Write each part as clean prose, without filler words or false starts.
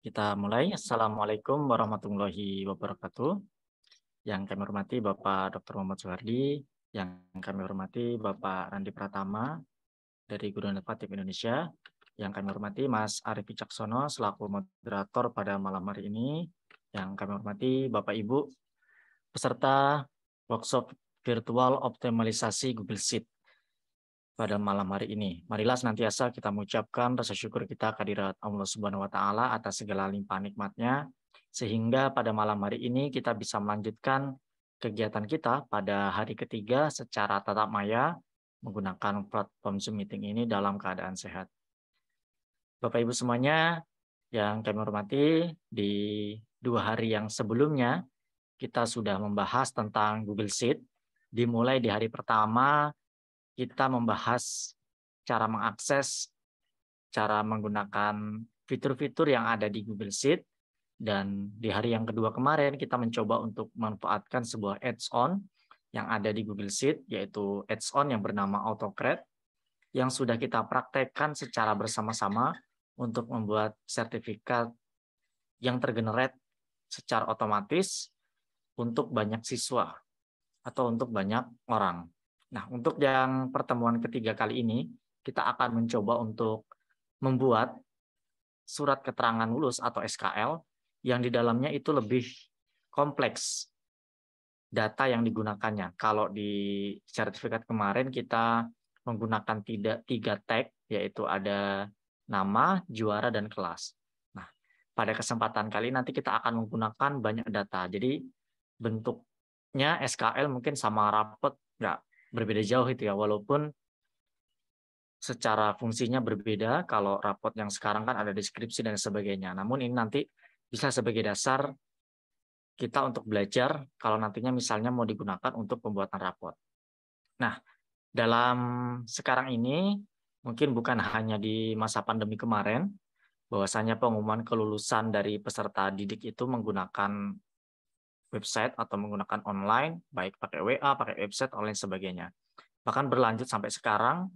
Kita mulai. Assalamualaikum warahmatullahi wabarakatuh. Yang kami hormati Bapak Dr. Muhammad Soehardi, yang kami hormati Bapak Randi Pratama dari Guru Inovatif Indonesia, yang kami hormati Mas Arief Wicaksono selaku moderator pada malam hari ini, yang kami hormati Bapak Ibu peserta workshop virtual optimalisasi Google Sheet pada malam hari ini. Marilah senantiasa kita mengucapkan rasa syukur kita kehadirat Allah Subhanahu wa taala atas segala limpahan nikmat-Nya, sehingga pada malam hari ini kita bisa melanjutkan kegiatan kita pada hari ketiga secara tatap maya menggunakan platform Zoom meeting ini dalam keadaan sehat. Bapak Ibu semuanya yang kami hormati, di 2 hari yang sebelumnya kita sudah membahas tentang Google Sheet. Dimulai di hari pertama kita membahas cara mengakses, cara menggunakan fitur-fitur yang ada di Google Sheet, dan di hari yang kedua kemarin kita mencoba untuk memanfaatkan sebuah add-on yang ada di Google Sheet, yaitu add-on yang bernama AutoCred, yang sudah kita praktekkan secara bersama-sama untuk membuat sertifikat yang tergenerate secara otomatis untuk banyak siswa atau untuk banyak orang. Nah, untuk yang pertemuan ketiga kali ini, kita akan mencoba untuk membuat surat keterangan lulus atau SKL yang di dalamnya itu lebih kompleks data yang digunakannya. Kalau di sertifikat kemarin kita menggunakan 3 tag, yaitu ada nama, juara, dan kelas. Nah, pada kesempatan kali nanti kita akan menggunakan banyak data. Jadi bentuknya SKL mungkin sama rapot nggak berbeda jauh itu ya, walaupun secara fungsinya berbeda. Kalau rapot yang sekarang kan ada deskripsi dan sebagainya. Namun ini nanti bisa sebagai dasar kita untuk belajar kalau nantinya misalnya mau digunakan untuk pembuatan rapot. Nah, dalam sekarang ini mungkin bukan hanya di masa pandemi kemarin, bahwasanya pengumuman kelulusan dari peserta didik itu menggunakan website atau menggunakan online, baik pakai WA, pakai website, online sebagainya. Bahkan berlanjut sampai sekarang,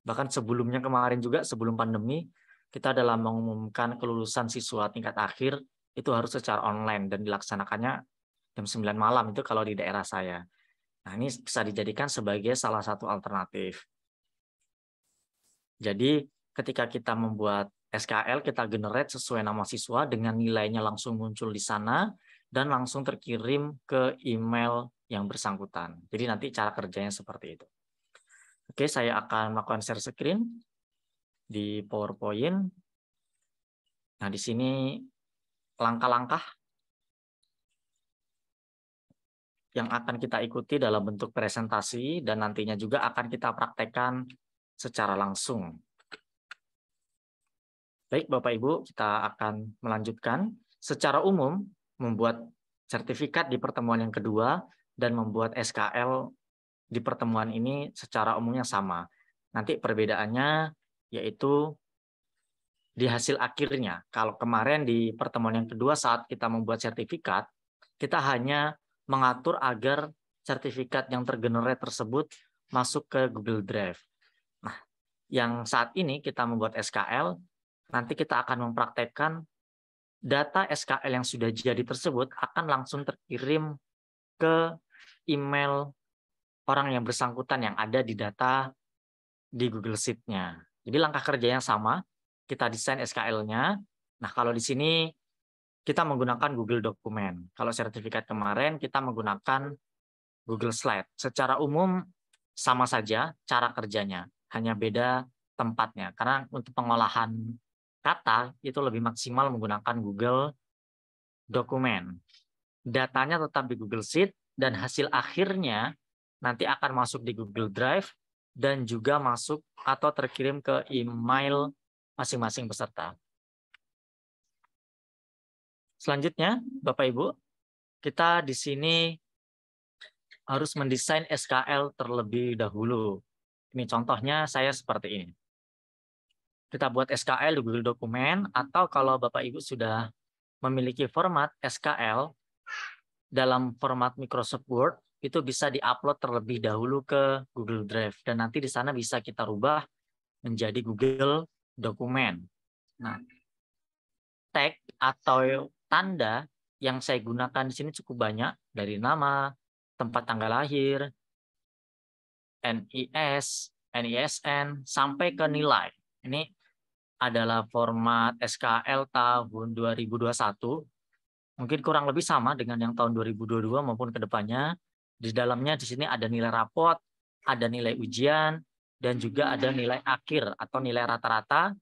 bahkan sebelumnya kemarin juga, sebelum pandemi, kita dalam mengumumkan kelulusan siswa tingkat akhir, itu harus secara online dan dilaksanakannya jam 9 malam itu kalau di daerah saya. Nah, ini bisa dijadikan sebagai salah satu alternatif. Jadi, ketika kita membuat SKL, kita generate sesuai nama siswa dengan nilainya langsung muncul di sana dan langsung terkirim ke email yang bersangkutan. Jadi nanti cara kerjanya seperti itu. Oke, saya akan melakukan share screen di PowerPoint. Nah, di sini langkah-langkah yang akan kita ikuti dalam bentuk presentasi dan nantinya juga akan kita praktekkan secara langsung. Baik, Bapak Ibu, kita akan melanjutkan. Secara umum, membuat sertifikat di pertemuan yang kedua dan membuat SKL di pertemuan ini secara umumnya sama. Nanti perbedaannya yaitu di hasil akhirnya. Kalau kemarin di pertemuan yang kedua saat kita membuat sertifikat, kita hanya mengatur agar sertifikat yang tergenerate tersebut masuk ke Google Drive. Nah, yang saat ini kita membuat SKL, nanti kita akan mempraktekkan data SKL yang sudah jadi tersebut akan langsung terkirim ke email orang yang bersangkutan yang ada di data di Google Sheet-nya. Jadi langkah kerja yang sama, kita desain SKL-nya. Nah, kalau di sini kita menggunakan Google Dokumen. Kalau sertifikat kemarin kita menggunakan Google Slide. Secara umum sama saja cara kerjanya, hanya beda tempatnya. Karena untuk pengolahan kata itu lebih maksimal menggunakan Google Dokumen. Datanya tetap di Google Sheet dan hasil akhirnya nanti akan masuk di Google Drive dan juga masuk atau terkirim ke email masing-masing peserta. Selanjutnya, Bapak Ibu, kita di sini harus mendesain SKL terlebih dahulu. Ini contohnya saya seperti ini. Kita buat SKL di Google Dokumen, atau kalau Bapak Ibu sudah memiliki format SKL dalam format Microsoft Word, itu bisa diupload terlebih dahulu ke Google Drive. Dan nanti di sana bisa kita rubah menjadi Google Dokumen. Nah, tag atau tanda yang saya gunakan di sini cukup banyak, dari nama, tempat tanggal lahir, NIS, NISN, sampai ke nilai. Ini adalah format SKL tahun 2021. Mungkin kurang lebih sama dengan yang tahun 2022 maupun ke depannya. Di dalamnya di sini ada nilai rapot, ada nilai ujian, dan juga ada nilai akhir atau nilai rata-rata,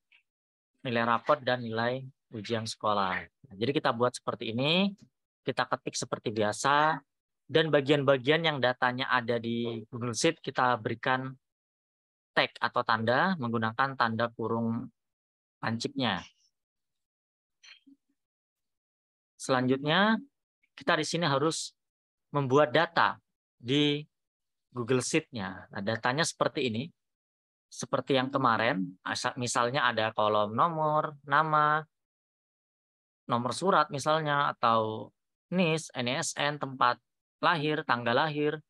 nilai rapot, dan nilai ujian sekolah. Nah, jadi kita buat seperti ini, kita ketik seperti biasa, dan bagian-bagian yang datanya ada di Google Sheet kita berikan tag atau tanda menggunakan tanda kurung lancipnya. Selanjutnya, kita di sini harus membuat data di Google Sheet-nya. Nah, datanya seperti ini. Seperti yang kemarin, misalnya ada kolom nomor, nama, nomor surat misalnya, atau NIS, NISN, tempat lahir, tanggal lahir,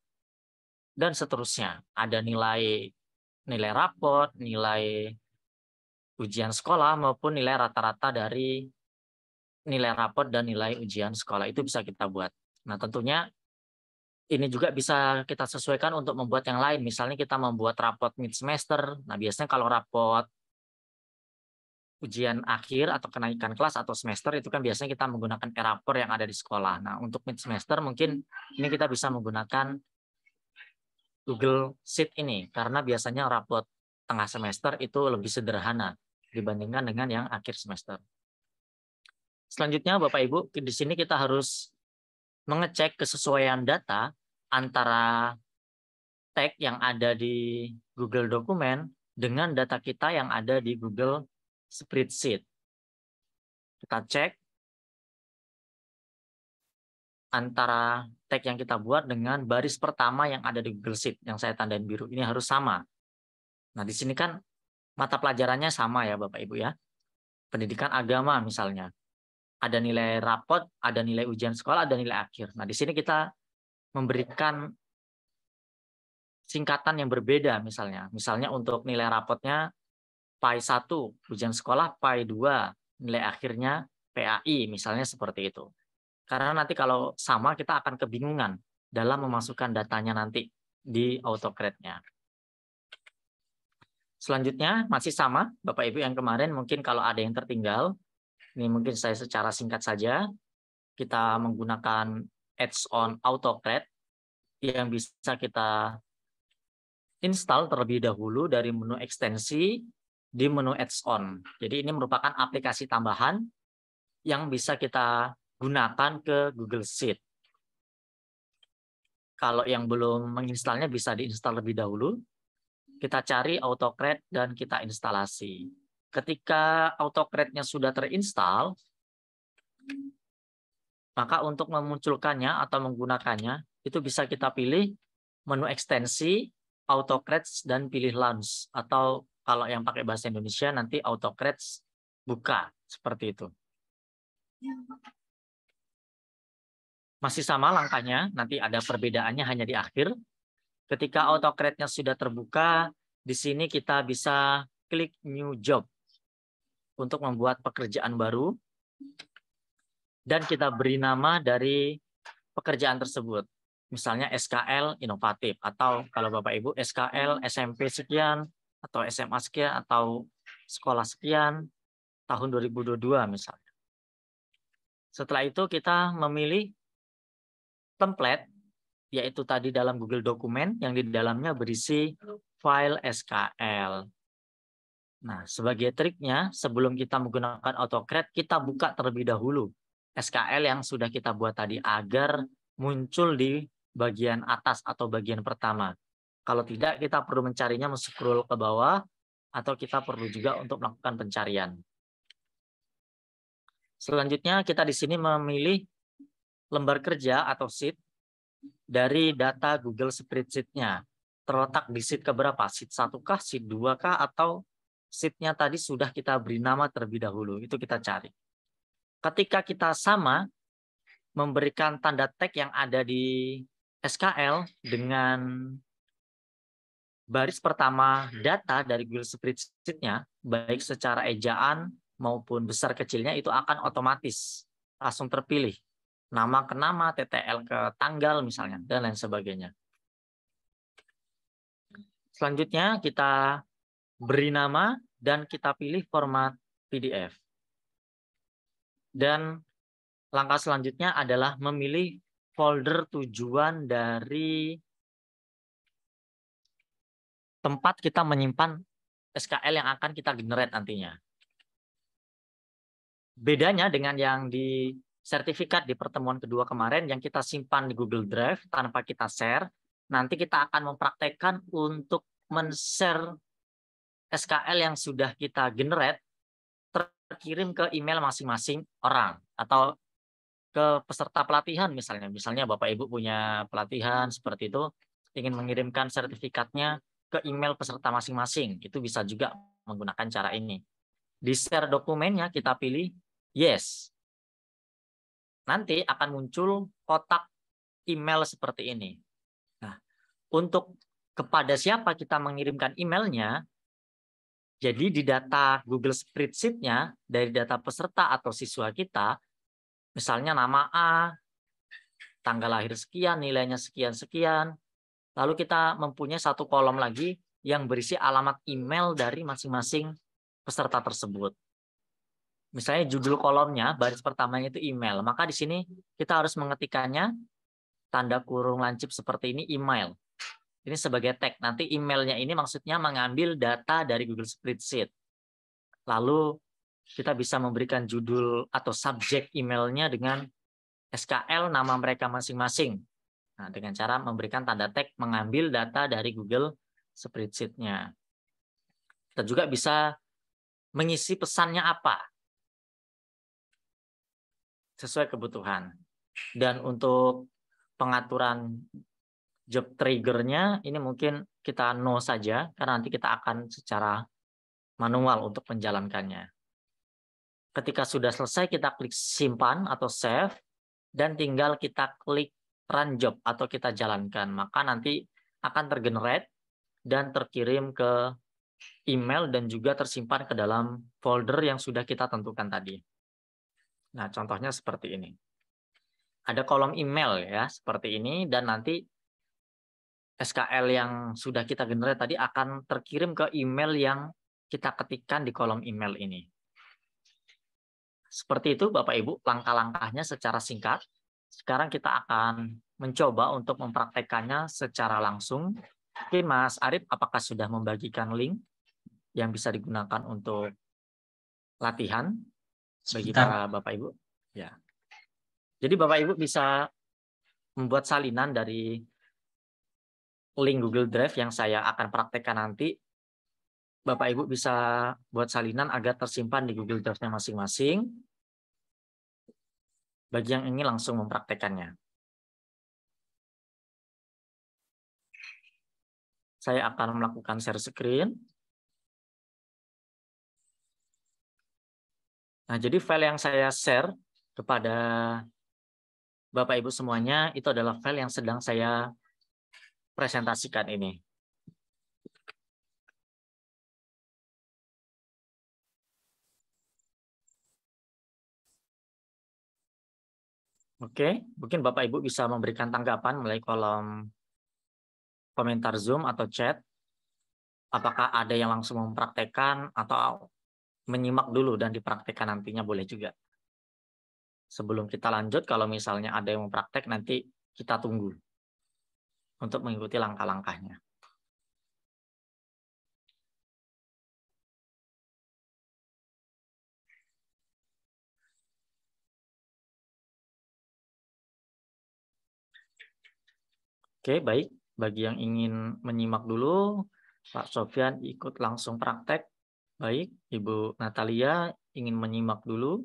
dan seterusnya. Ada nilai raport, nilai ujian sekolah, maupun nilai rata-rata dari nilai raport dan nilai ujian sekolah. Itu bisa kita buat. Nah, tentunya ini juga bisa kita sesuaikan untuk membuat yang lain. Misalnya kita membuat raport mid semester. Nah, biasanya kalau raport ujian akhir atau kenaikan kelas atau semester itu kan biasanya kita menggunakan e-rapor yang ada di sekolah. Nah, untuk mid semester mungkin ini kita bisa menggunakan Google Sheet ini karena biasanya raport tengah semester itu lebih sederhana dibandingkan dengan yang akhir semester. Selanjutnya Bapak Ibu, di sini kita harus mengecek kesesuaian data antara tag yang ada di Google Dokumen dengan data kita yang ada di Google Spreadsheet. Kita cek antara tag yang kita buat dengan baris pertama yang ada di Google Sheet yang saya tandain biru. Ini harus sama. Nah, di sini kan mata pelajarannya sama ya Bapak Ibu ya. Pendidikan agama misalnya. Ada nilai rapot, ada nilai ujian sekolah, ada nilai akhir. Nah, di sini kita memberikan singkatan yang berbeda misalnya. Misalnya untuk nilai rapotnya PAI 1, ujian sekolah PAI 2, nilai akhirnya PAI, misalnya seperti itu. Karena nanti kalau sama kita akan kebingungan dalam memasukkan datanya nanti di AutoCAD-nya. Selanjutnya masih sama Bapak Ibu yang kemarin, mungkin kalau ada yang tertinggal, ini mungkin saya secara singkat saja, kita menggunakan add-on AutoCAD yang bisa kita install terlebih dahulu dari menu ekstensi di menu add-on. Jadi ini merupakan aplikasi tambahan yang bisa kita gunakan ke Google Sheet. Kalau yang belum menginstalnya bisa diinstal lebih dahulu. Kita cari AutoCAD dan kita instalasi. Ketika AutoCAD-nya sudah terinstall, maka untuk memunculkannya atau menggunakannya, itu bisa kita pilih menu ekstensi, AutoCAD, dan pilih Launch. Atau kalau yang pakai bahasa Indonesia, nanti AutoCAD buka. Seperti itu. Masih sama langkahnya, nanti ada perbedaannya hanya di akhir. Ketika AutoCAD-nya sudah terbuka, di sini kita bisa klik New Job untuk membuat pekerjaan baru. Dan kita beri nama dari pekerjaan tersebut. Misalnya SKL inovatif, atau kalau Bapak Ibu SKL SMP sekian, atau SMA sekian, atau sekolah sekian, tahun 2022 misalnya. Setelah itu kita memilih template, yaitu tadi dalam Google Dokumen yang di dalamnya berisi file SKL. Nah, sebagai triknya, sebelum kita menggunakan AutoCAD, kita buka terlebih dahulu SKL yang sudah kita buat tadi agar muncul di bagian atas atau bagian pertama. Kalau tidak, kita perlu mencarinya scroll ke bawah, atau kita perlu juga untuk melakukan pencarian. Selanjutnya, kita di sini memilih lembar kerja atau sheet dari data Google Spreadsheet-nya. Terletak di sheet keberapa? Sheet 1-kah, sheet 2-kah, atau sheet-nya tadi sudah kita beri nama terlebih dahulu. Itu kita cari. Ketika kita sama memberikan tanda tag yang ada di SKL dengan baris pertama data dari Google Spreadsheet-nya, baik secara ejaan maupun besar kecilnya itu akan otomatis langsung terpilih. Nama ke nama, TTL ke tanggal misalnya, dan lain sebagainya. Selanjutnya kita beri nama dan kita pilih format PDF. Dan langkah selanjutnya adalah memilih folder tujuan dari tempat kita menyimpan SKL yang akan kita generate nantinya. Bedanya dengan yang di sertifikat di pertemuan kedua kemarin yang kita simpan di Google Drive tanpa kita share, nanti kita akan mempraktekkan untuk men-share SKL yang sudah kita generate terkirim ke email masing-masing orang atau ke peserta pelatihan misalnya. Misalnya Bapak Ibu punya pelatihan seperti itu, ingin mengirimkan sertifikatnya ke email peserta masing-masing, itu bisa juga menggunakan cara ini. Di share dokumennya kita pilih yes. Nanti akan muncul kotak email seperti ini. Nah, untuk kepada siapa kita mengirimkan emailnya, jadi di data Google Spreadsheet-nya dari data peserta atau siswa kita, misalnya nama A, tanggal lahir sekian, nilainya sekian-sekian, lalu kita mempunyai satu kolom lagi yang berisi alamat email dari masing-masing peserta tersebut. Misalnya judul kolomnya, baris pertamanya itu email. Maka di sini kita harus mengetikkannya, tanda kurung lancip seperti ini, email. Ini sebagai tag. Nanti emailnya ini maksudnya mengambil data dari Google Spreadsheet. Lalu kita bisa memberikan judul atau subjek emailnya dengan SKL nama mereka masing-masing. Nah, dengan cara memberikan tanda tag mengambil data dari Google Spreadsheet-nya. Kita juga bisa mengisi pesannya apa sesuai kebutuhan. Dan untuk pengaturan job trigger-nya ini mungkin kita no saja karena nanti kita akan secara manual untuk menjalankannya. Ketika sudah selesai kita klik simpan atau save dan tinggal kita klik run job atau kita jalankan, maka nanti akan tergenerate dan terkirim ke email dan juga tersimpan ke dalam folder yang sudah kita tentukan tadi. Nah, contohnya seperti ini. Ada kolom email ya, seperti ini, dan nanti SKL yang sudah kita generate tadi akan terkirim ke email yang kita ketikkan di kolom email ini. Seperti itu Bapak Ibu langkah-langkahnya secara singkat. Sekarang kita akan mencoba untuk mempraktekannya secara langsung. Oke, Mas Arif, apakah sudah membagikan link yang bisa digunakan untuk latihan bagi para Bapak Ibu? Ya. Jadi Bapak Ibu bisa membuat salinan dari link Google Drive yang saya akan praktekkan nanti. Bapak Ibu bisa buat salinan agar tersimpan di Google Drive-nya masing-masing. Bagi yang ingin langsung mempraktekannya. Saya akan melakukan share screen. Nah, jadi file yang saya share kepada Bapak Ibu semuanya itu adalah file yang sedang saya presentasikan ini. Oke, mungkin Bapak Ibu bisa memberikan tanggapan melalui kolom komentar Zoom atau chat. Apakah ada yang langsung mempraktekkan atau menyimak dulu dan dipraktekkan nantinya boleh juga. Sebelum kita lanjut, kalau misalnya ada yang mempraktek, nanti kita tunggu untuk mengikuti langkah-langkahnya. Oke, baik. Bagi yang ingin menyimak dulu, Pak Sofyan ikut langsung praktek. Baik, Ibu Natalia ingin menyimak dulu.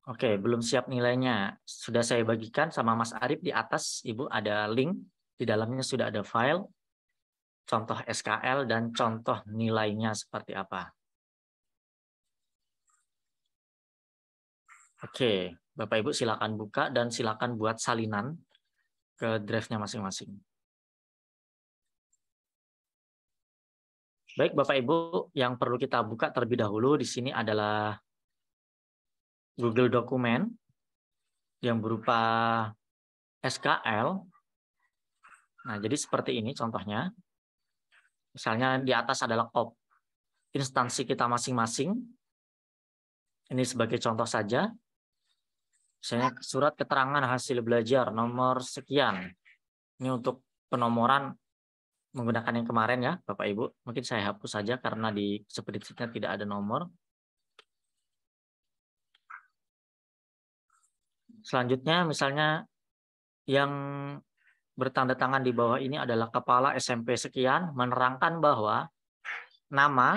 Oke, belum siap nilainya. Sudah saya bagikan sama Mas Arif di atas, Ibu ada link. Di dalamnya sudah ada file, contoh SKL, dan contoh nilainya seperti apa. Oke, Bapak Ibu silakan buka dan silakan buat salinan ke drive-nya masing-masing. Baik, Bapak Ibu, yang perlu kita buka terlebih dahulu di sini adalah Google Dokumen yang berupa SKL. Nah, jadi seperti ini contohnya. Misalnya di atas adalah instansi kita masing-masing. Ini sebagai contoh saja. Misalnya surat keterangan hasil belajar nomor sekian. Ini untuk penomoran menggunakan yang kemarin ya, Bapak Ibu. Mungkin saya hapus saja karena di spreadsheet-nya tidak ada nomor. Selanjutnya misalnya yang bertanda tangan di bawah ini adalah kepala SMP sekian, menerangkan bahwa nama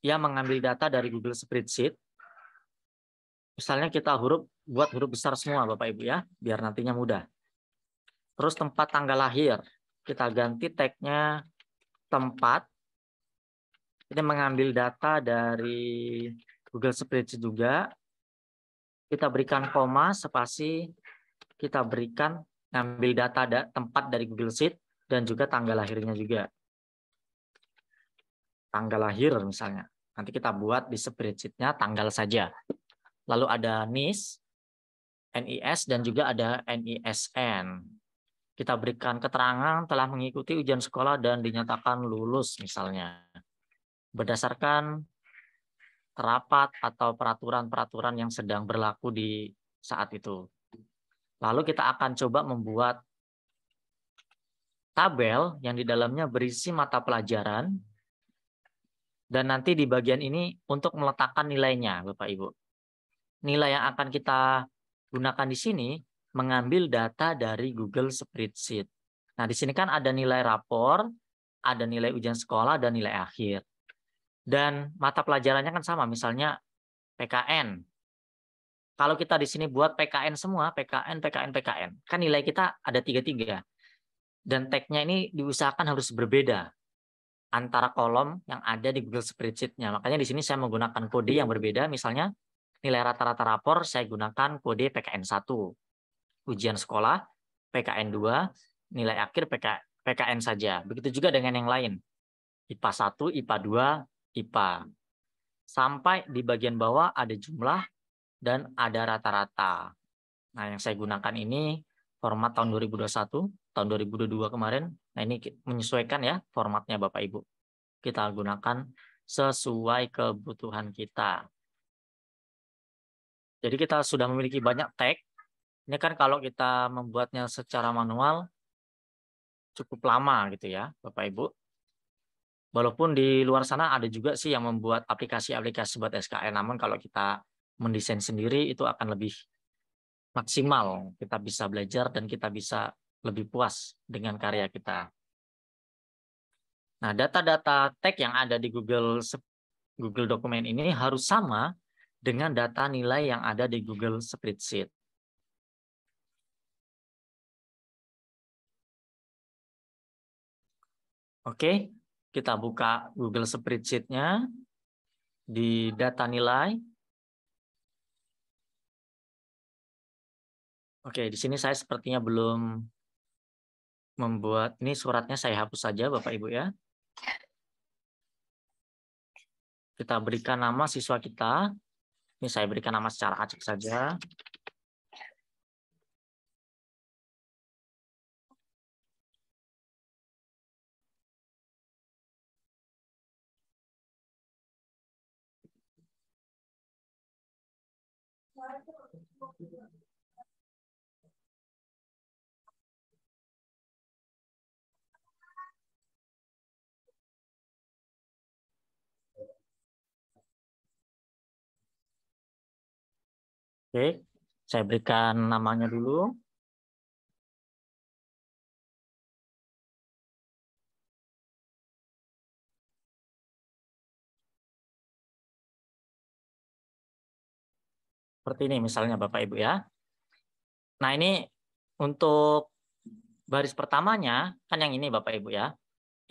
yang mengambil data dari Google Spreadsheet. Misalnya kita buat huruf besar semua Bapak Ibu ya, biar nantinya mudah. Terus tempat tanggal lahir, kita ganti tag-nya tempat. Ini mengambil data dari Google Spreadsheet juga. Kita berikan koma, spasi, kita berikan ngambil data tempat dari Google Sheet dan juga tanggal lahirnya juga. Tanggal lahir misalnya. Nanti kita buat di spreadsheet-nya tanggal saja. Lalu ada NIS, dan juga ada NISN. Kita berikan keterangan telah mengikuti ujian sekolah dan dinyatakan lulus misalnya. Berdasarkan rapat atau peraturan-peraturan yang sedang berlaku di saat itu. Lalu kita akan coba membuat tabel yang di dalamnya berisi mata pelajaran. Dan nanti di bagian ini untuk meletakkan nilainya, Bapak Ibu. Nilai yang akan kita gunakan di sini mengambil data dari Google Spreadsheet. Nah, di sini kan ada nilai rapor, ada nilai ujian sekolah, dan nilai akhir. Dan mata pelajarannya kan sama, misalnya PKN. Kalau kita di sini buat PKN semua, PKN, kan nilai kita ada 3-3. Dan tag-nya ini diusahakan harus berbeda antara kolom yang ada di Google Spreadsheet-nya. Makanya di sini saya menggunakan kode yang berbeda. Misalnya nilai rata-rata rapor saya gunakan kode PKN 1. Ujian sekolah PKN 2, nilai akhir PKN saja. Begitu juga dengan yang lain. IPA 1, IPA 2, IPA. Sampai di bagian bawah ada jumlah dan ada rata-rata. Nah, yang saya gunakan ini format tahun 2021, tahun 2022 kemarin. Nah, ini menyesuaikan ya formatnya Bapak Ibu. Kita gunakan sesuai kebutuhan kita. Jadi kita sudah memiliki banyak tag. Ini kan kalau kita membuatnya secara manual cukup lama gitu ya, Bapak Ibu. Walaupun di luar sana ada juga sih yang membuat aplikasi-aplikasi buat SKL. Namun kalau kita mendesain sendiri itu akan lebih maksimal, kita bisa belajar dan kita bisa lebih puas dengan karya kita. Nah, data-data tag yang ada di Google Dokumen ini harus sama dengan data nilai yang ada di Google Spreadsheet. Oke, kita buka Google Spreadsheet-nya di data nilai. Oke, di sini saya sepertinya belum membuat, ini suratnya saya hapus saja Bapak Ibu ya. Kita berikan nama siswa kita. Ini saya berikan nama secara acak saja. Oke, saya berikan namanya dulu. Seperti ini misalnya Bapak Ibu ya. Nah, ini untuk baris pertamanya, kan yang ini Bapak Ibu ya.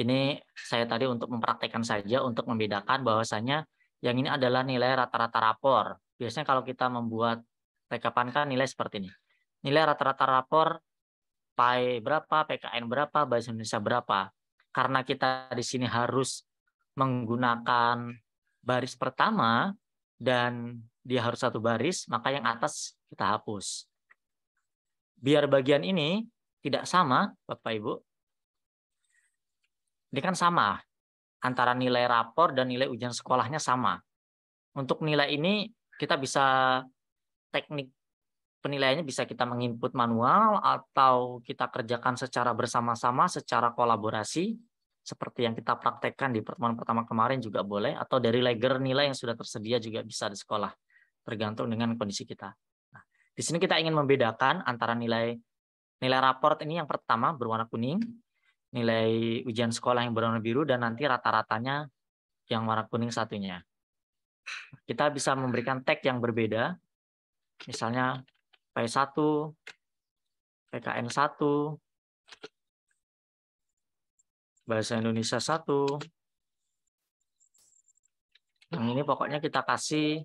Ini saya tadi untuk mempraktekkan saja untuk membedakan bahwasanya yang ini adalah nilai rata-rata rapor. Biasanya kalau kita membuat rekapan kan nilai seperti ini. Nilai rata-rata rapor PAI berapa, PKN berapa, Bahasa Indonesia berapa. karena kita di sini harus menggunakan baris pertama dan dia harus satu baris, maka yang atas kita hapus. Biar bagian ini tidak sama, Bapak Ibu. Ini kan sama, antara nilai rapor dan nilai ujian sekolahnya sama. Untuk nilai ini kita bisa teknik penilaiannya bisa kita menginput manual atau kita kerjakan secara bersama-sama, secara kolaborasi, seperti yang kita praktekkan di pertemuan pertama kemarin juga boleh, atau dari legger nilai yang sudah tersedia juga bisa di sekolah, tergantung dengan kondisi kita. Nah, di sini kita ingin membedakan antara nilai raport ini yang pertama berwarna kuning, nilai ujian sekolah yang berwarna biru, dan nanti rata-ratanya yang warna kuning satunya. Kita bisa memberikan tag yang berbeda, misalnya P1, PKN 1, Bahasa Indonesia 1. Yang ini pokoknya kita kasih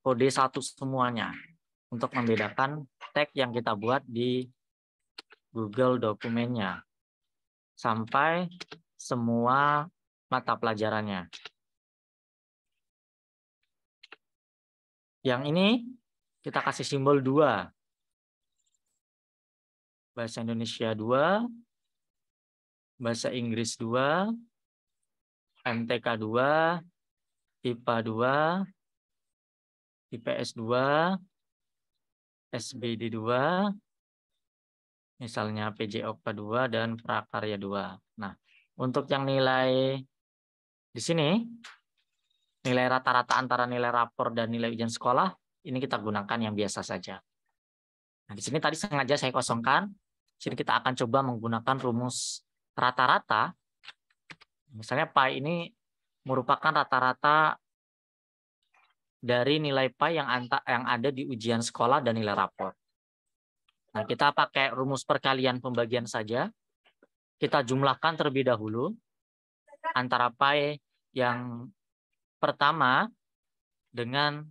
kode 1 semuanya untuk membedakan tag yang kita buat di Google dokumennya sampai semua mata pelajarannya. Yang ini kita kasih simbol 2. Bahasa Indonesia 2, Bahasa Inggris 2, MTK 2, IPA 2, IPS 2, SBD 2, misalnya PJ Okta 2 dan Prakarya 2. Nah, untuk yang nilai di sini, nilai rata-rata antara nilai rapor dan nilai ujian sekolah, ini kita gunakan yang biasa saja. Nah, di sini tadi sengaja saya kosongkan. Di sini kita akan coba menggunakan rumus rata-rata. Misalnya pi ini merupakan rata-rata dari nilai pi yang ada di ujian sekolah dan nilai rapor. Nah, kita pakai rumus perkalian pembagian saja. Kita jumlahkan terlebih dahulu antara pi yang pertama dengan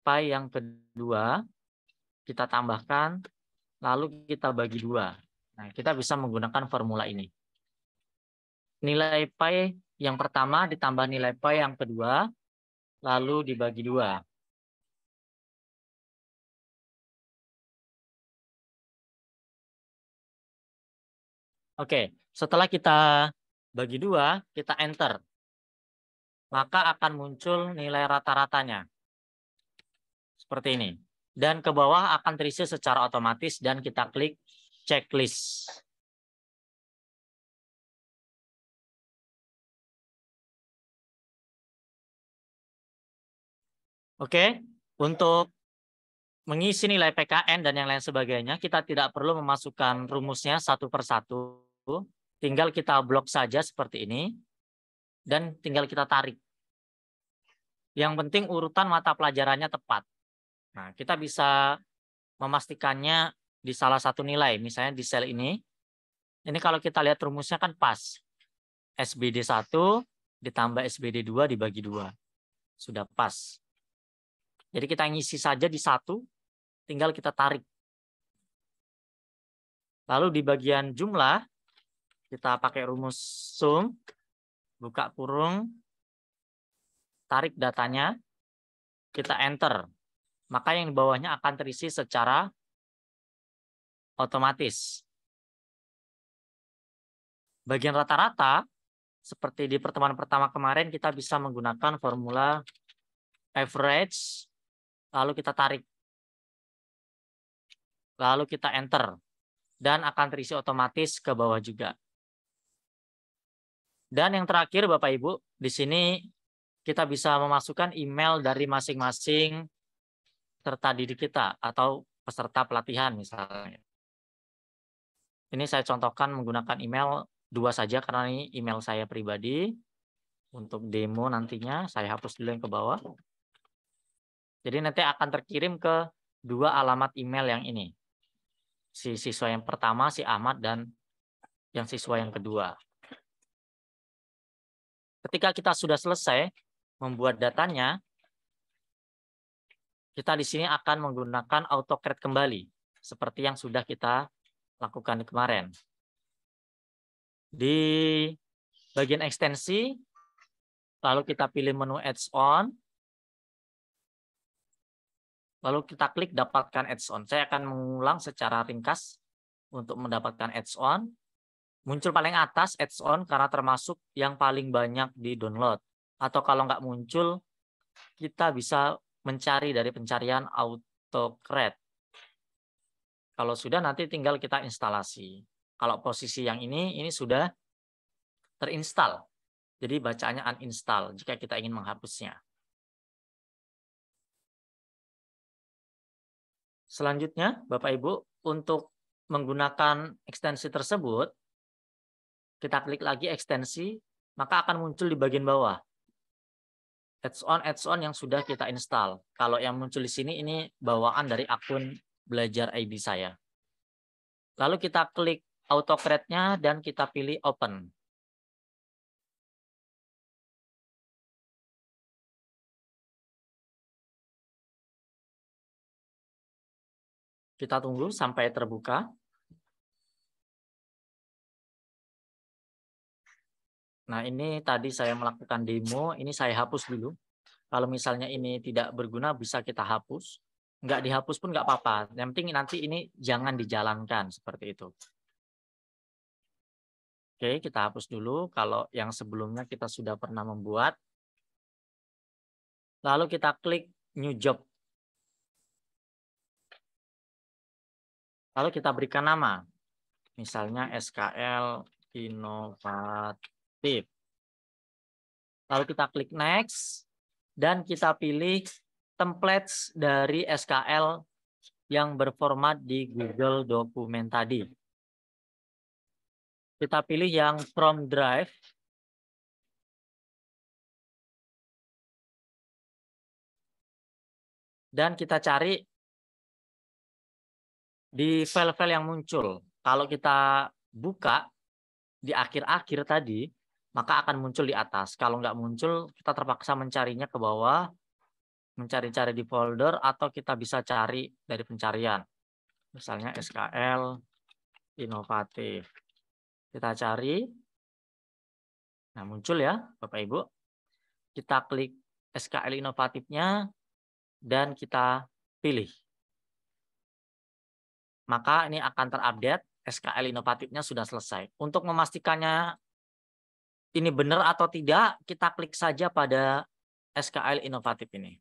pi yang kedua. Kita tambahkan, lalu kita bagi 2. Nah, kita bisa menggunakan formula ini. Nilai pi yang pertama ditambah nilai pi yang kedua, lalu dibagi 2. Oke, setelah kita bagi 2, kita enter. Maka akan muncul nilai rata-ratanya. Seperti ini. Dan ke bawah akan terisi secara otomatis dan kita klik checklist. Oke, untuk mengisi nilai PKN dan yang lain sebagainya, kita tidak perlu memasukkan rumusnya satu persatu. Tinggal kita blok saja seperti ini, dan tinggal kita tarik. Yang penting urutan mata pelajarannya tepat. Nah, kita bisa memastikannya di salah satu nilai, misalnya di sel ini. Ini kalau kita lihat rumusnya kan pas. SBD 1 ditambah SBD 2 dibagi 2. Sudah pas. Jadi kita ngisi saja di 1, tinggal kita tarik. Lalu di bagian jumlah, kita pakai rumus sum, buka kurung, tarik datanya, kita enter. Maka yang di bawahnya akan terisi secara otomatis. Bagian rata-rata, seperti di pertemuan pertama kemarin, kita bisa menggunakan formula average, lalu kita tarik. Lalu kita enter. Dan akan terisi otomatis ke bawah juga. Dan yang terakhir, Bapak Ibu, di sini kita bisa memasukkan email dari masing-masing peserta didik kita atau peserta pelatihan misalnya. Ini saya contohkan menggunakan email 2 saja karena ini email saya pribadi. Untuk demo nantinya saya hapus dulu yang ke bawah. Jadi nanti akan terkirim ke 2 alamat email yang ini. Si siswa yang pertama, si Ahmad, dan yang siswa yang kedua. Ketika kita sudah selesai membuat datanya, kita di sini akan menggunakan AutoCAD kembali, seperti yang sudah kita lakukan kemarin. Di bagian ekstensi, lalu kita pilih menu add-on, lalu kita klik dapatkan add-on. Saya akan mengulang secara ringkas untuk mendapatkan add-on. Muncul paling atas add-on karena termasuk yang paling banyak di download. Atau kalau nggak muncul, kita bisa mencari dari pencarian AutoCred. Kalau sudah nanti tinggal kita instalasi. Kalau posisi yang ini sudah terinstall. Jadi bacaannya uninstall jika kita ingin menghapusnya. Selanjutnya, Bapak Ibu, untuk menggunakan ekstensi tersebut, kita klik lagi ekstensi, maka akan muncul di bagian bawah. Add-on yang sudah kita install. Kalau yang muncul di sini ini bawaan dari akun Belajar ID saya. Lalu kita klik AutoCred-nya dan kita pilih Open. Kita tunggu sampai terbuka. Nah, ini tadi saya melakukan demo, ini saya hapus dulu. Kalau misalnya ini tidak berguna, bisa kita hapus. Nggak dihapus pun nggak apa-apa. Yang penting nanti ini jangan dijalankan, seperti itu. Oke, kita hapus dulu. Kalau yang sebelumnya kita sudah pernah membuat. Lalu kita klik New Job. Lalu kita berikan nama. Misalnya SKL Inovatif. Lalu kita klik Next. Dan kita pilih templates dari SKL yang berformat di Google Dokumen tadi. Kita pilih yang from Drive. Dan kita cari di file-file yang muncul. Kalau kita buka di akhir-akhir tadi, maka akan muncul di atas. Kalau nggak muncul, kita terpaksa mencarinya ke bawah, mencari-cari di folder, atau kita bisa cari dari pencarian. Misalnya SKL Inovatif. Kita cari. Nah, muncul ya, Bapak Ibu. Kita klik SKL Inovatifnya, dan kita pilih. Maka ini akan terupdate, SKL Inovatifnya sudah selesai. Untuk memastikannya ini benar atau tidak, kita klik saja pada SKL Inovatif ini.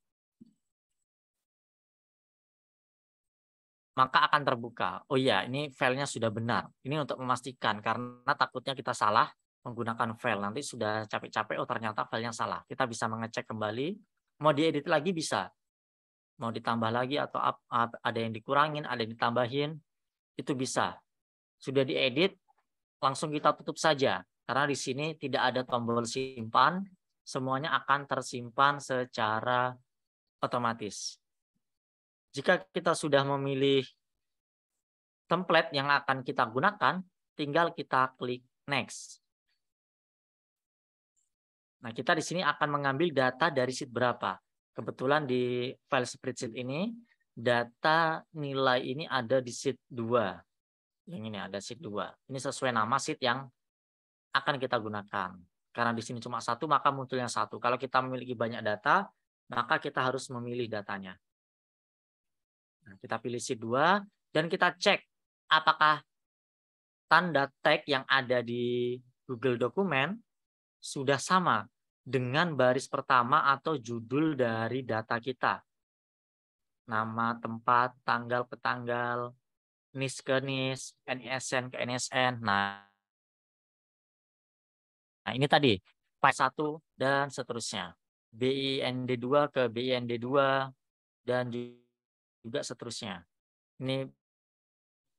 Maka akan terbuka. Oh iya, ini filenya sudah benar. Ini untuk memastikan, karena takutnya kita salah menggunakan file. Nanti sudah capek-capek, oh ternyata filenya salah. Kita bisa mengecek kembali. Mau diedit lagi bisa. Mau ditambah lagi atau ada yang dikurangin, ada yang ditambahin, itu bisa. Sudah diedit, langsung kita tutup saja. Karena di sini tidak ada tombol simpan, semuanya akan tersimpan secara otomatis. Jika kita sudah memilih template yang akan kita gunakan, tinggal kita klik Next. Nah, kita di sini akan mengambil data dari sheet berapa. Kebetulan di file spreadsheet ini, data nilai ini ada di sheet 2. Yang ini ada sheet 2. Ini sesuai nama sheet yang akan kita gunakan. Karena di sini cuma satu, maka muncul yang satu. Kalau kita memiliki banyak data, maka kita harus memilih datanya. Nah, kita pilih sheet 2, dan kita cek apakah tanda tag yang ada di Google Dokumen sudah sama dengan baris pertama atau judul dari data kita. Nama, tempat, tanggal ke tanggal, NIS ke NIS, NISN ke NISN. Nah, ini tadi, file 1 dan seterusnya. BIND2 ke BIND2 dan juga seterusnya. Ini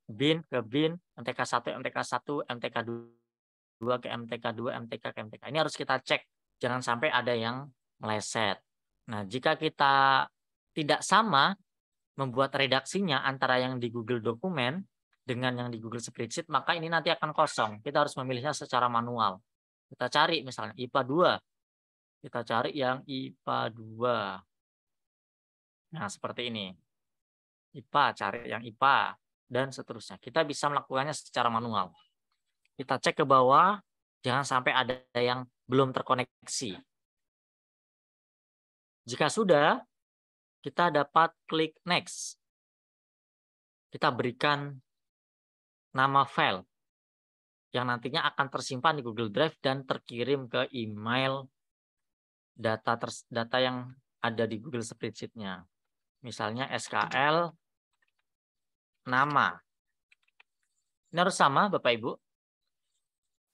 BIN ke BIN, MTK1, MTK1, MTK2 ke MTK2, MTK ke MTK. Ini harus kita cek. Jangan sampai ada yang meleset. Nah, jika kita tidak sama membuat redaksinya antara yang di Google Dokumen dengan yang di Google Spreadsheet, maka ini nanti akan kosong. Kita harus memilihnya secara manual. Kita cari misalnya IPA 2. Kita cari yang IPA 2. Nah, seperti ini. IPA, cari yang IPA, dan seterusnya. Kita bisa melakukannya secara manual. Kita cek ke bawah, jangan sampai ada yang belum terkoneksi. Jika sudah, kita dapat klik next. Kita berikan nama file yang nantinya akan tersimpan di Google Drive dan terkirim ke email data yang ada di Google Spreadsheet-nya. Misalnya SKL nama. Ini harus sama Bapak Ibu.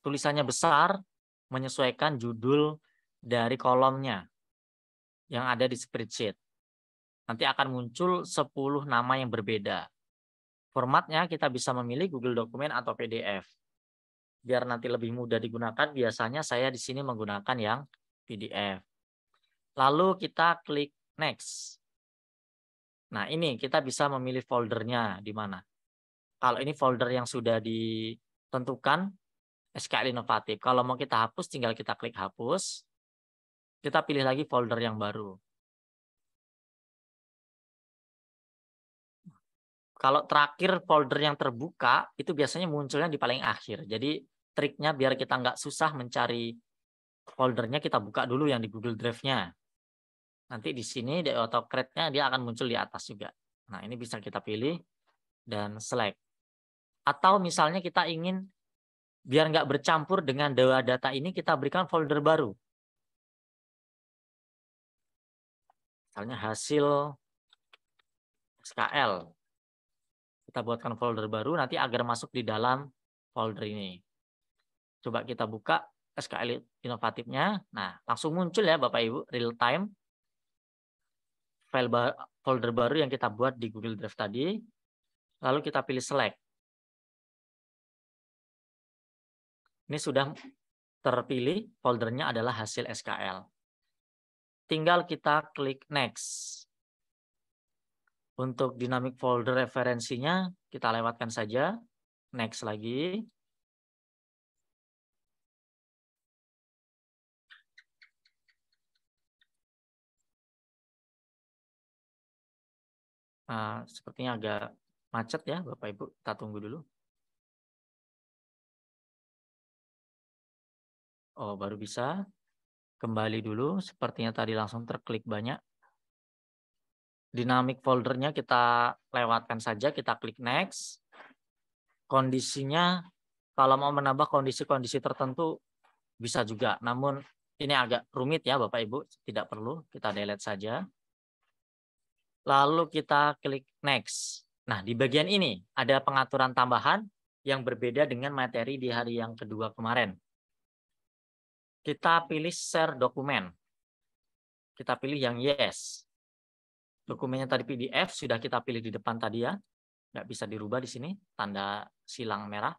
Tulisannya besar, menyesuaikan judul dari kolomnya yang ada di spreadsheet. Nanti akan muncul 10 nama yang berbeda. Formatnya kita bisa memilih Google Dokumen atau PDF. Biar nanti lebih mudah digunakan, biasanya saya di sini menggunakan yang PDF. Lalu kita klik next. Nah, ini kita bisa memilih foldernya di mana. Kalau ini folder yang sudah ditentukan, SKL inovatif. Kalau mau kita hapus, tinggal kita klik hapus. Kita pilih lagi folder yang baru. Kalau terakhir folder yang terbuka, itu biasanya munculnya di paling akhir. Jadi triknya biar kita nggak susah mencari foldernya, kita buka dulu yang di Google Drive-nya. Nanti di sini di autocrate-nya dia akan muncul di atas juga. Nah, ini bisa kita pilih dan select. Atau misalnya kita ingin biar nggak bercampur dengan dua data ini, kita berikan folder baru. Misalnya hasil SKL. Kita buatkan folder baru nanti agar masuk di dalam folder ini. Coba kita buka SKL inovatifnya. Nah, langsung muncul ya Bapak Ibu, real time. Folder baru yang kita buat di Google Drive tadi. Lalu kita pilih select. Ini sudah terpilih, foldernya adalah hasil SKL. Tinggal kita klik next. Untuk dynamic folder referensinya kita lewatkan saja. Next lagi. Sepertinya agak macet ya Bapak Ibu. Kita tunggu dulu. Oh, baru bisa. Kembali dulu. Sepertinya tadi langsung terklik banyak. Dynamic foldernya kita lewatkan saja. Kita klik next. Kondisinya kalau mau menambah kondisi-kondisi tertentu bisa juga. Namun ini agak rumit ya Bapak Ibu. Tidak perlu. Kita delete saja. Lalu kita klik next. Nah, di bagian ini ada pengaturan tambahan yang berbeda dengan materi di hari yang kedua kemarin. Kita pilih share dokumen. Kita pilih yang yes. Dokumennya tadi PDF, sudah kita pilih di depan tadi ya. Nggak bisa dirubah di sini, tanda silang merah.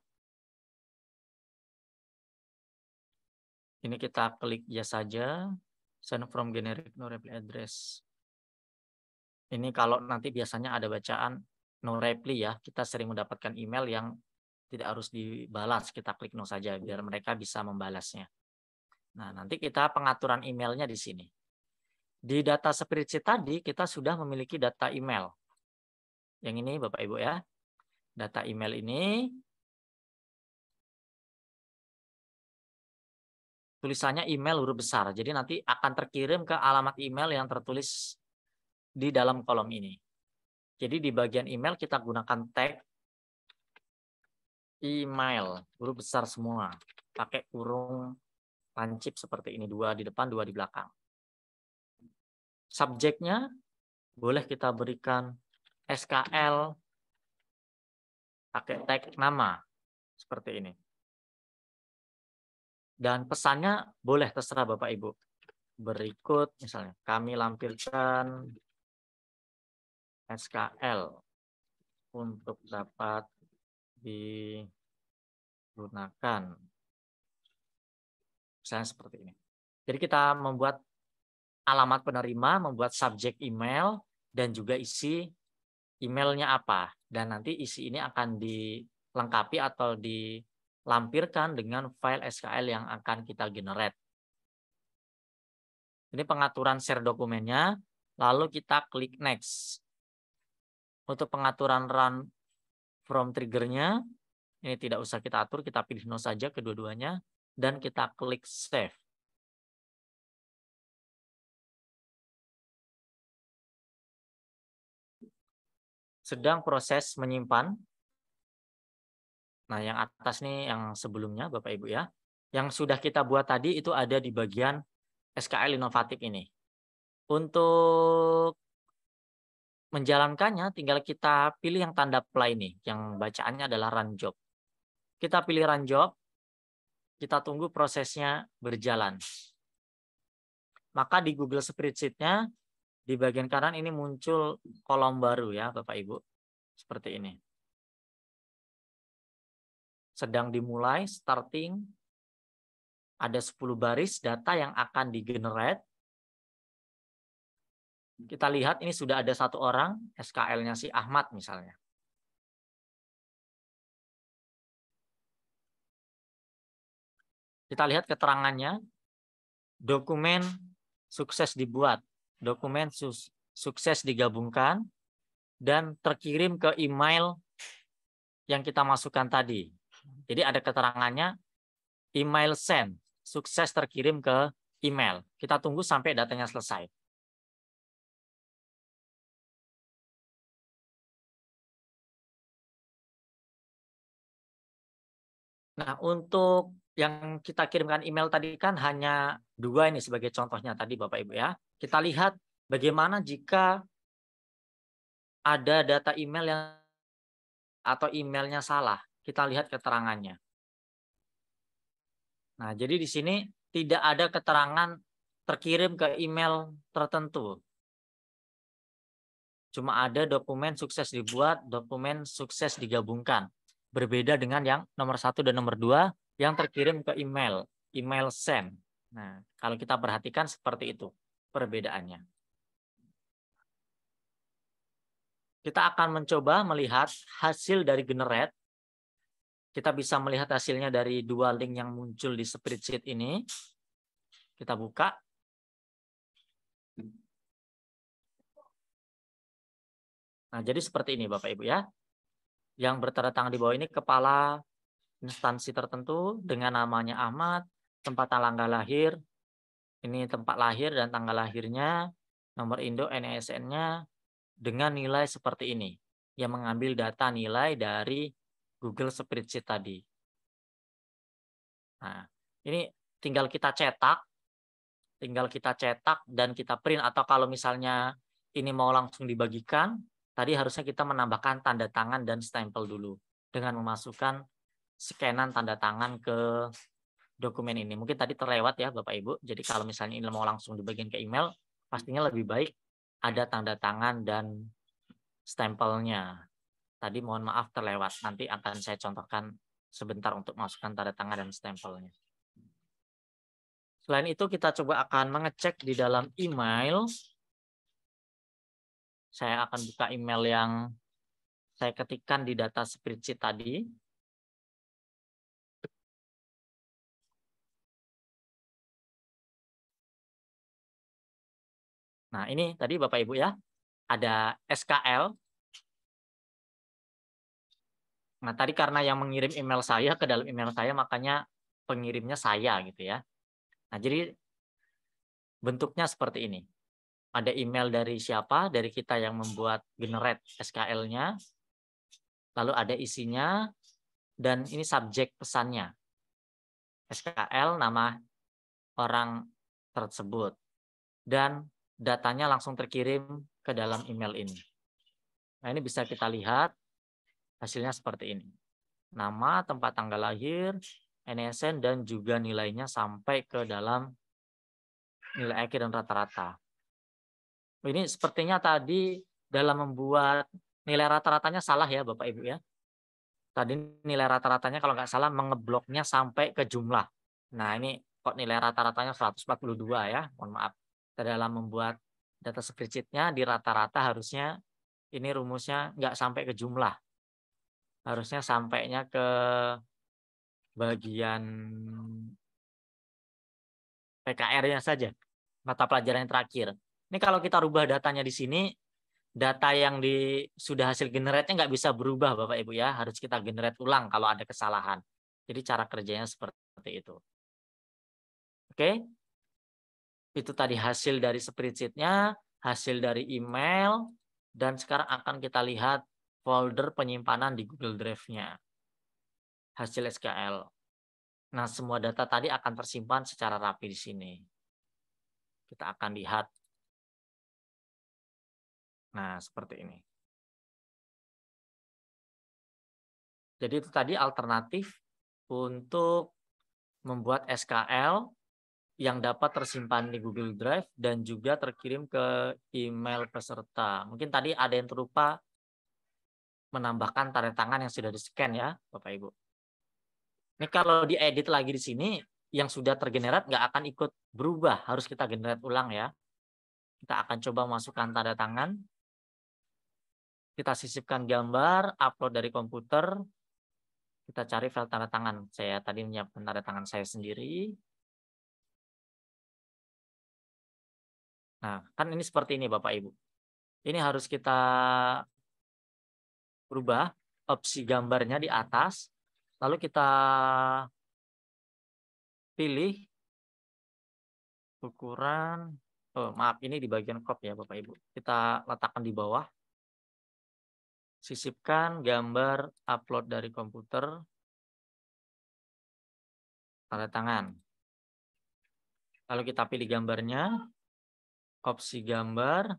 Ini kita klik yes saja. Send from generic no reply address. Ini kalau nanti biasanya ada bacaan no reply ya. Kita sering mendapatkan email yang tidak harus dibalas. Kita klik no saja biar mereka bisa membalasnya. Nah, nanti kita pengaturan emailnya di sini. Di data spreadsheet tadi kita sudah memiliki data email. Yang ini Bapak Ibu ya. Data email ini tulisannya email huruf besar. Jadi nanti akan terkirim ke alamat email yang tertulis di dalam kolom ini. Jadi di bagian email kita gunakan tag email huruf besar semua. Pakai kurung lancip seperti ini. 2 di depan, 2 di belakang. Subjeknya boleh kita berikan SKL pakai tag nama seperti ini. Dan pesannya boleh terserah Bapak Ibu. Berikut misalnya kami lampirkan SKL untuk dapat digunakan. Misalnya seperti ini. Jadi kita membuat alamat penerima, membuat subjek email, dan juga isi emailnya apa. Dan nanti isi ini akan dilengkapi atau dilampirkan dengan file SKL yang akan kita generate. Ini pengaturan share dokumennya, lalu kita klik next. Untuk pengaturan run from triggernya, Ini tidak usah kita atur, kita pilih no saja kedua-duanya, dan kita klik save. Sedang proses menyimpan. Nah, yang atas nih yang sebelumnya, Bapak Ibu ya. Yang sudah kita buat tadi itu ada di bagian SKL inovatif ini. Untuk menjalankannya, tinggal kita pilih yang tanda play nih, yang bacaannya adalah run job. Kita pilih run job, kita tunggu prosesnya berjalan. Maka di Google Spreadsheet-nya, di bagian kanan ini muncul kolom baru ya, Bapak Ibu. Seperti ini. Sedang dimulai, starting. Ada 10 baris data yang akan di-generate. Kita lihat ini sudah ada satu orang, SKL-nya si Ahmad misalnya. Kita lihat keterangannya, dokumen sukses dibuat, dokumen sukses digabungkan, dan terkirim ke email yang kita masukkan tadi. Jadi ada keterangannya, email send, sukses terkirim ke email. Kita tunggu sampai datanya selesai. Nah, untuk yang kita kirimkan email tadi kan hanya 2 ini sebagai contohnya tadi Bapak Ibu ya. Kita lihat bagaimana jika ada data email yang atau emailnya salah. Kita lihat keterangannya. Nah, jadi di sini tidak ada keterangan terkirim ke email tertentu. Cuma ada dokumen sukses dibuat, dokumen sukses digabungkan. Berbeda dengan yang nomor 1 dan nomor 2 yang terkirim ke email, email send. Nah, kalau kita perhatikan seperti itu perbedaannya. Kita akan mencoba melihat hasil dari generate. Kita bisa melihat hasilnya dari 2 link yang muncul di spreadsheet ini. Kita buka. Nah, jadi seperti ini Bapak Ibu ya. Yang bertanda tangan di bawah ini kepala instansi tertentu dengan namanya Ahmad, tempat tanggal lahir, ini tempat lahir dan tanggal lahirnya, nomor induk NISN-nya dengan nilai seperti ini. Yang mengambil data nilai dari Google Spreadsheet tadi. Nah, ini tinggal kita cetak dan kita print, atau kalau misalnya ini mau langsung dibagikan, tadi harusnya kita menambahkan tanda tangan dan stempel dulu dengan memasukkan scanan tanda tangan ke dokumen ini. Mungkin tadi terlewat ya Bapak Ibu. Jadi kalau misalnya ini mau langsung dibagikan ke email, pastinya lebih baik ada tanda tangan dan stempelnya. Tadi mohon maaf terlewat. Nanti akan saya contohkan sebentar untuk masukkan tanda tangan dan stempelnya. Selain itu kita coba akan mengecek di dalam email. Saya akan buka email yang saya ketikkan di data spreadsheet tadi. Nah, ini tadi Bapak Ibu ya, ada SKL. Nah, tadi karena yang mengirim email saya ke dalam email saya, makanya pengirimnya saya gitu ya. Nah, jadi bentuknya seperti ini. Ada email dari siapa? Dari kita yang membuat generate SKL-nya. Lalu ada isinya, dan ini subjek pesannya. SKL, nama orang tersebut. Dan datanya langsung terkirim ke dalam email ini. Nah, ini bisa kita lihat hasilnya seperti ini. Nama, tempat tanggal lahir, NISN, dan juga nilainya sampai ke dalam nilai akhir dan rata-rata. Ini sepertinya tadi dalam membuat nilai rata-ratanya salah ya Bapak Ibu ya. Tadi nilai rata-ratanya kalau nggak salah mengebloknya sampai ke jumlah. Nah, ini kok nilai rata-ratanya 142 ya. Mohon maaf. Dalam membuat data spreadsheet-nya di rata-rata harusnya ini rumusnya nggak sampai ke jumlah. Harusnya sampainya ke bagian PKR-nya saja. Mata pelajaran yang terakhir. Ini kalau kita rubah datanya di sini, data yang sudah hasil generate-nya nggak bisa berubah Bapak Ibu ya, harus kita generate ulang kalau ada kesalahan. Jadi cara kerjanya seperti itu. Oke, itu tadi hasil dari spreadsheet-nya, hasil dari email, dan sekarang akan kita lihat folder penyimpanan di Google Drive-nya, hasil SQL. Nah, semua data tadi akan tersimpan secara rapi di sini. Kita akan lihat. Nah, seperti ini. Jadi itu tadi alternatif untuk membuat SQL yang dapat tersimpan di Google Drive dan juga terkirim ke email peserta. Mungkin tadi ada yang terlupa menambahkan tanda tangan yang sudah di-scan ya, Bapak Ibu. Ini kalau diedit lagi di sini, yang sudah tergenerate nggak akan ikut berubah, harus kita generate ulang ya. Kita akan coba masukkan tanda tangan. Kita sisipkan gambar, upload dari komputer. Kita cari file tanda tangan. Saya tadi menyiapkan tanda tangan saya sendiri. Nah, kan ini seperti ini Bapak Ibu. Ini harus kita berubah opsi gambarnya di atas. Lalu kita pilih ukuran. Oh, maaf, ini di bagian crop ya Bapak Ibu. Kita letakkan di bawah. Sisipkan gambar upload dari komputer. Tanda tangan. Lalu kita pilih gambarnya. Opsi gambar.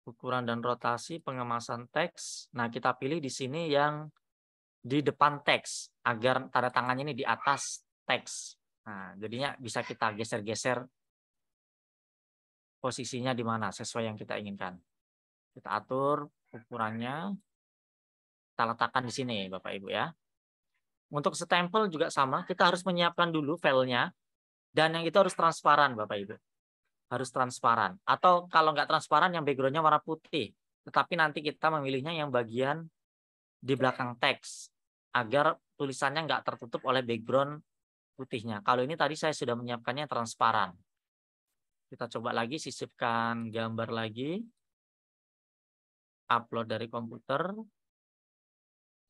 Ukuran dan rotasi, pengemasan teks. Nah, kita pilih di sini yang di depan teks agar tanda tangannya ini di atas teks. Nah, jadinya bisa kita geser-geser posisinya di mana sesuai yang kita inginkan. Kita atur ukurannya. Kita letakkan di sini, Bapak Ibu ya. Untuk stempel juga sama, kita harus menyiapkan dulu filenya dan yang itu harus transparan, Bapak Ibu. Harus transparan. Atau kalau nggak transparan yang backgroundnya warna putih. Tetapi nanti kita memilihnya yang bagian di belakang teks agar tulisannya nggak tertutup oleh background putihnya. Kalau ini tadi saya sudah menyiapkannya transparan. Kita coba lagi, sisipkan gambar lagi. Upload dari komputer.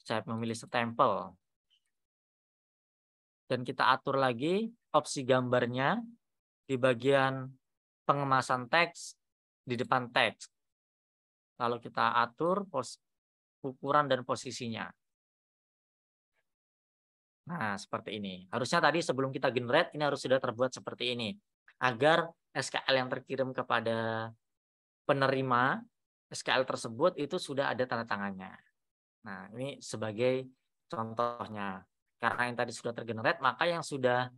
Saya memilih stempel. Dan kita atur lagi opsi gambarnya di bagian pengemasan teks di depan teks. Lalu kita atur ukuran dan posisinya. Nah, seperti ini. Harusnya tadi sebelum kita generate, ini harus sudah terbuat seperti ini. Agar SQL yang terkirim kepada penerima SQL tersebut itu sudah ada tanda tangannya. Nah, ini sebagai contohnya. Karena yang tadi sudah tergenerate, maka yang sudah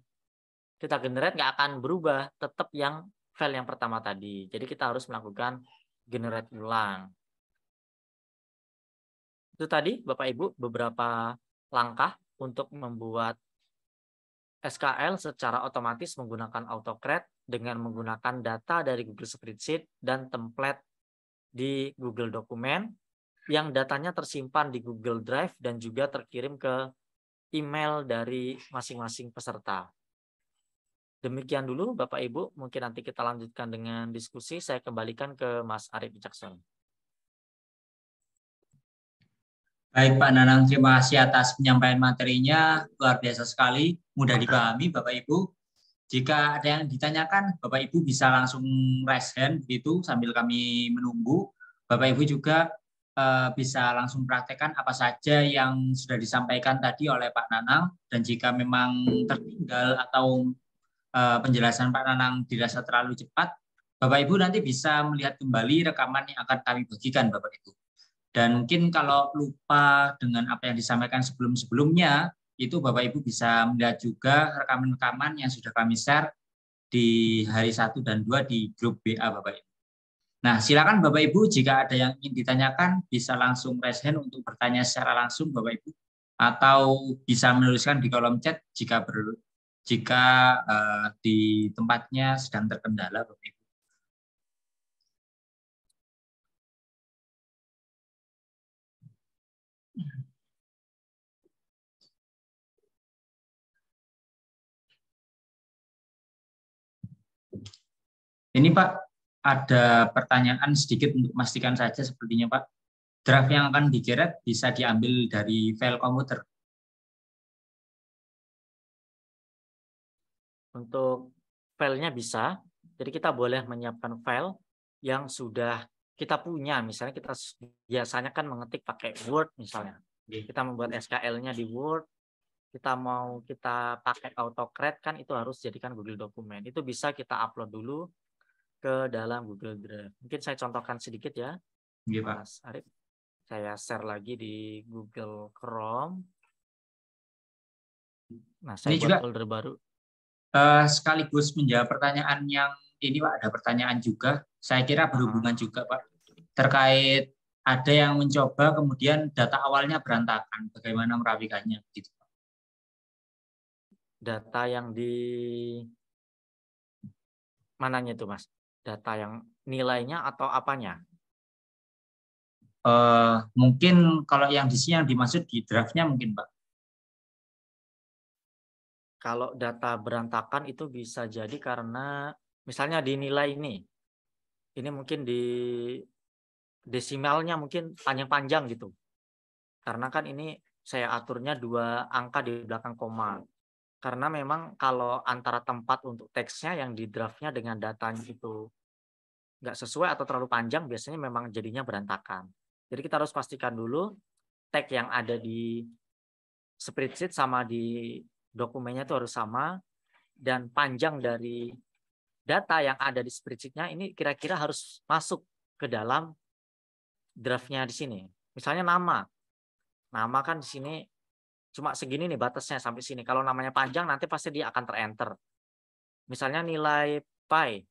kita generate nggak akan berubah. Tetap yang file yang pertama tadi. Jadi kita harus melakukan generate ulang. Itu tadi Bapak Ibu beberapa langkah untuk membuat SQL secara otomatis menggunakan AutoCred dengan menggunakan data dari Google Spreadsheet dan template di Google Dokumen yang datanya tersimpan di Google Drive dan juga terkirim ke email dari masing-masing peserta. Demikian dulu Bapak Ibu, mungkin nanti kita lanjutkan dengan diskusi. Saya kembalikan ke Mas Arief Wicaksono. Baik Pak Nanang, terima kasih atas penyampaian materinya, luar biasa sekali, mudah dipahami Bapak Ibu. Jika ada yang ditanyakan, Bapak Ibu bisa langsung raise hand begitu sambil kami menunggu. Bapak Ibu juga bisa langsung praktekkan apa saja yang sudah disampaikan tadi oleh Pak Nanang, dan jika memang tertinggal atau penjelasan Pak Nanang dirasa terlalu cepat, Bapak Ibu nanti bisa melihat kembali rekaman yang akan kami bagikan Bapak Ibu. Dan mungkin kalau lupa dengan apa yang disampaikan sebelum-sebelumnya, itu Bapak Ibu bisa melihat juga rekaman-rekaman yang sudah kami share di hari 1 dan 2 di grup BA Bapak Ibu. Nah, silakan Bapak Ibu jika ada yang ingin ditanyakan bisa langsung raise hand untuk bertanya secara langsung Bapak Ibu, atau bisa menuliskan di kolom chat jika di tempatnya sedang terkendala Bapak Ibu. Ini Pak, ada pertanyaan sedikit untuk memastikan saja sepertinya Pak. Draft yang akan digeret bisa diambil dari file komputer. Untuk filenya bisa, jadi kita boleh menyiapkan file yang sudah kita punya. Misalnya kita biasanya kan mengetik pakai Word misalnya. Kita membuat SKL-nya di Word, kita pakai AutoCAD kan itu harus jadikan Google Dokumen. Itu bisa kita upload dulu ke dalam Google Drive. Mungkin saya contohkan sedikit ya, Mas Arif. Saya share lagi di Google Chrome. Nah, saya buat folder baru. Sekaligus menjawab pertanyaan yang ini Pak, ada pertanyaan juga. Saya kira berhubungan juga Pak. Terkait ada yang mencoba kemudian data awalnya berantakan. Bagaimana merapikannya? Gitu. Data yang di mananya itu Mas? Data yang nilainya atau apanya? Mungkin kalau yang di sini yang dimaksud di draftnya mungkin Pak. Kalau data berantakan itu bisa jadi karena misalnya di nilai ini mungkin di desimalnya mungkin panjang-panjang gitu. Karena kan ini saya aturnya 2 angka di belakang koma. Karena memang kalau antara tempat untuk teksnya yang di draftnya dengan datanya itu nggak sesuai atau terlalu panjang, biasanya memang jadinya berantakan. Jadi kita harus pastikan dulu tag yang ada di spreadsheet sama di dokumennya itu harus sama, dan panjang dari data yang ada di spreadsheet-nya ini kira-kira harus masuk ke dalam draft-nya di sini. Misalnya nama kan di sini cuma segini nih batasnya sampai sini. Kalau namanya panjang nanti pasti dia akan ter-enter. Misalnya nilai pi,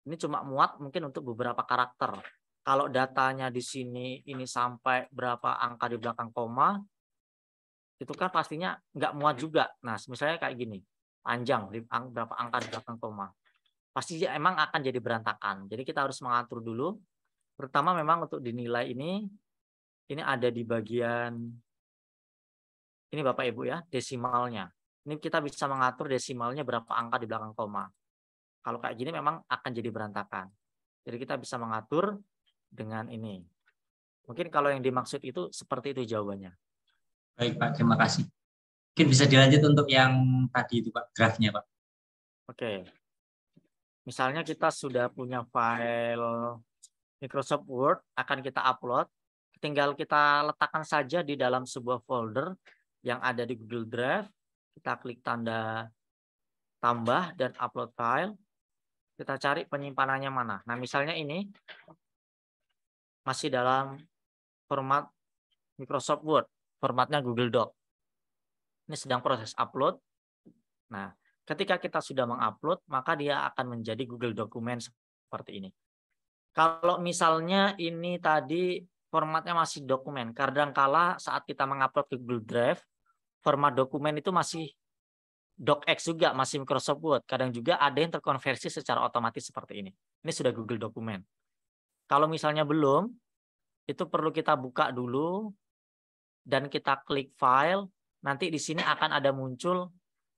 ini cuma muat mungkin untuk beberapa karakter. Kalau datanya di sini ini sampai berapa angka di belakang koma, itu kan pastinya nggak muat juga. Nah, misalnya kayak gini, panjang berapa angka di belakang koma. Pasti emang akan jadi berantakan. Jadi kita harus mengatur dulu, terutama memang untuk dinilai ini ada di bagian ini Bapak Ibu ya, desimalnya. Ini kita bisa mengatur desimalnya berapa angka di belakang koma. Kalau kayak gini memang akan jadi berantakan. Jadi kita bisa mengatur dengan ini. Mungkin kalau yang dimaksud itu seperti itu jawabannya. Baik Pak, terima kasih. Mungkin bisa dilanjut untuk yang tadi itu Pak, draftnya Pak. Oke. Misalnya kita sudah punya file Microsoft Word, akan kita upload. Tinggal kita letakkan saja di dalam sebuah folder yang ada di Google Drive. Kita klik tanda tambah dan upload file. Kita cari penyimpanannya mana. Nah, misalnya ini masih dalam format Microsoft Word, formatnya Google Doc. Ini sedang proses upload. Nah, ketika kita sudah mengupload, maka dia akan menjadi Google Dokumen seperti ini. Kalau misalnya ini tadi formatnya masih dokumen, kadangkala saat kita mengupload ke Google Drive, format dokumen itu masih docx juga, masih Microsoft Word. Kadang juga ada yang terkonversi secara otomatis seperti ini. Ini sudah Google Dokumen. Kalau misalnya belum, itu perlu kita buka dulu dan kita klik file. Nanti di sini akan ada muncul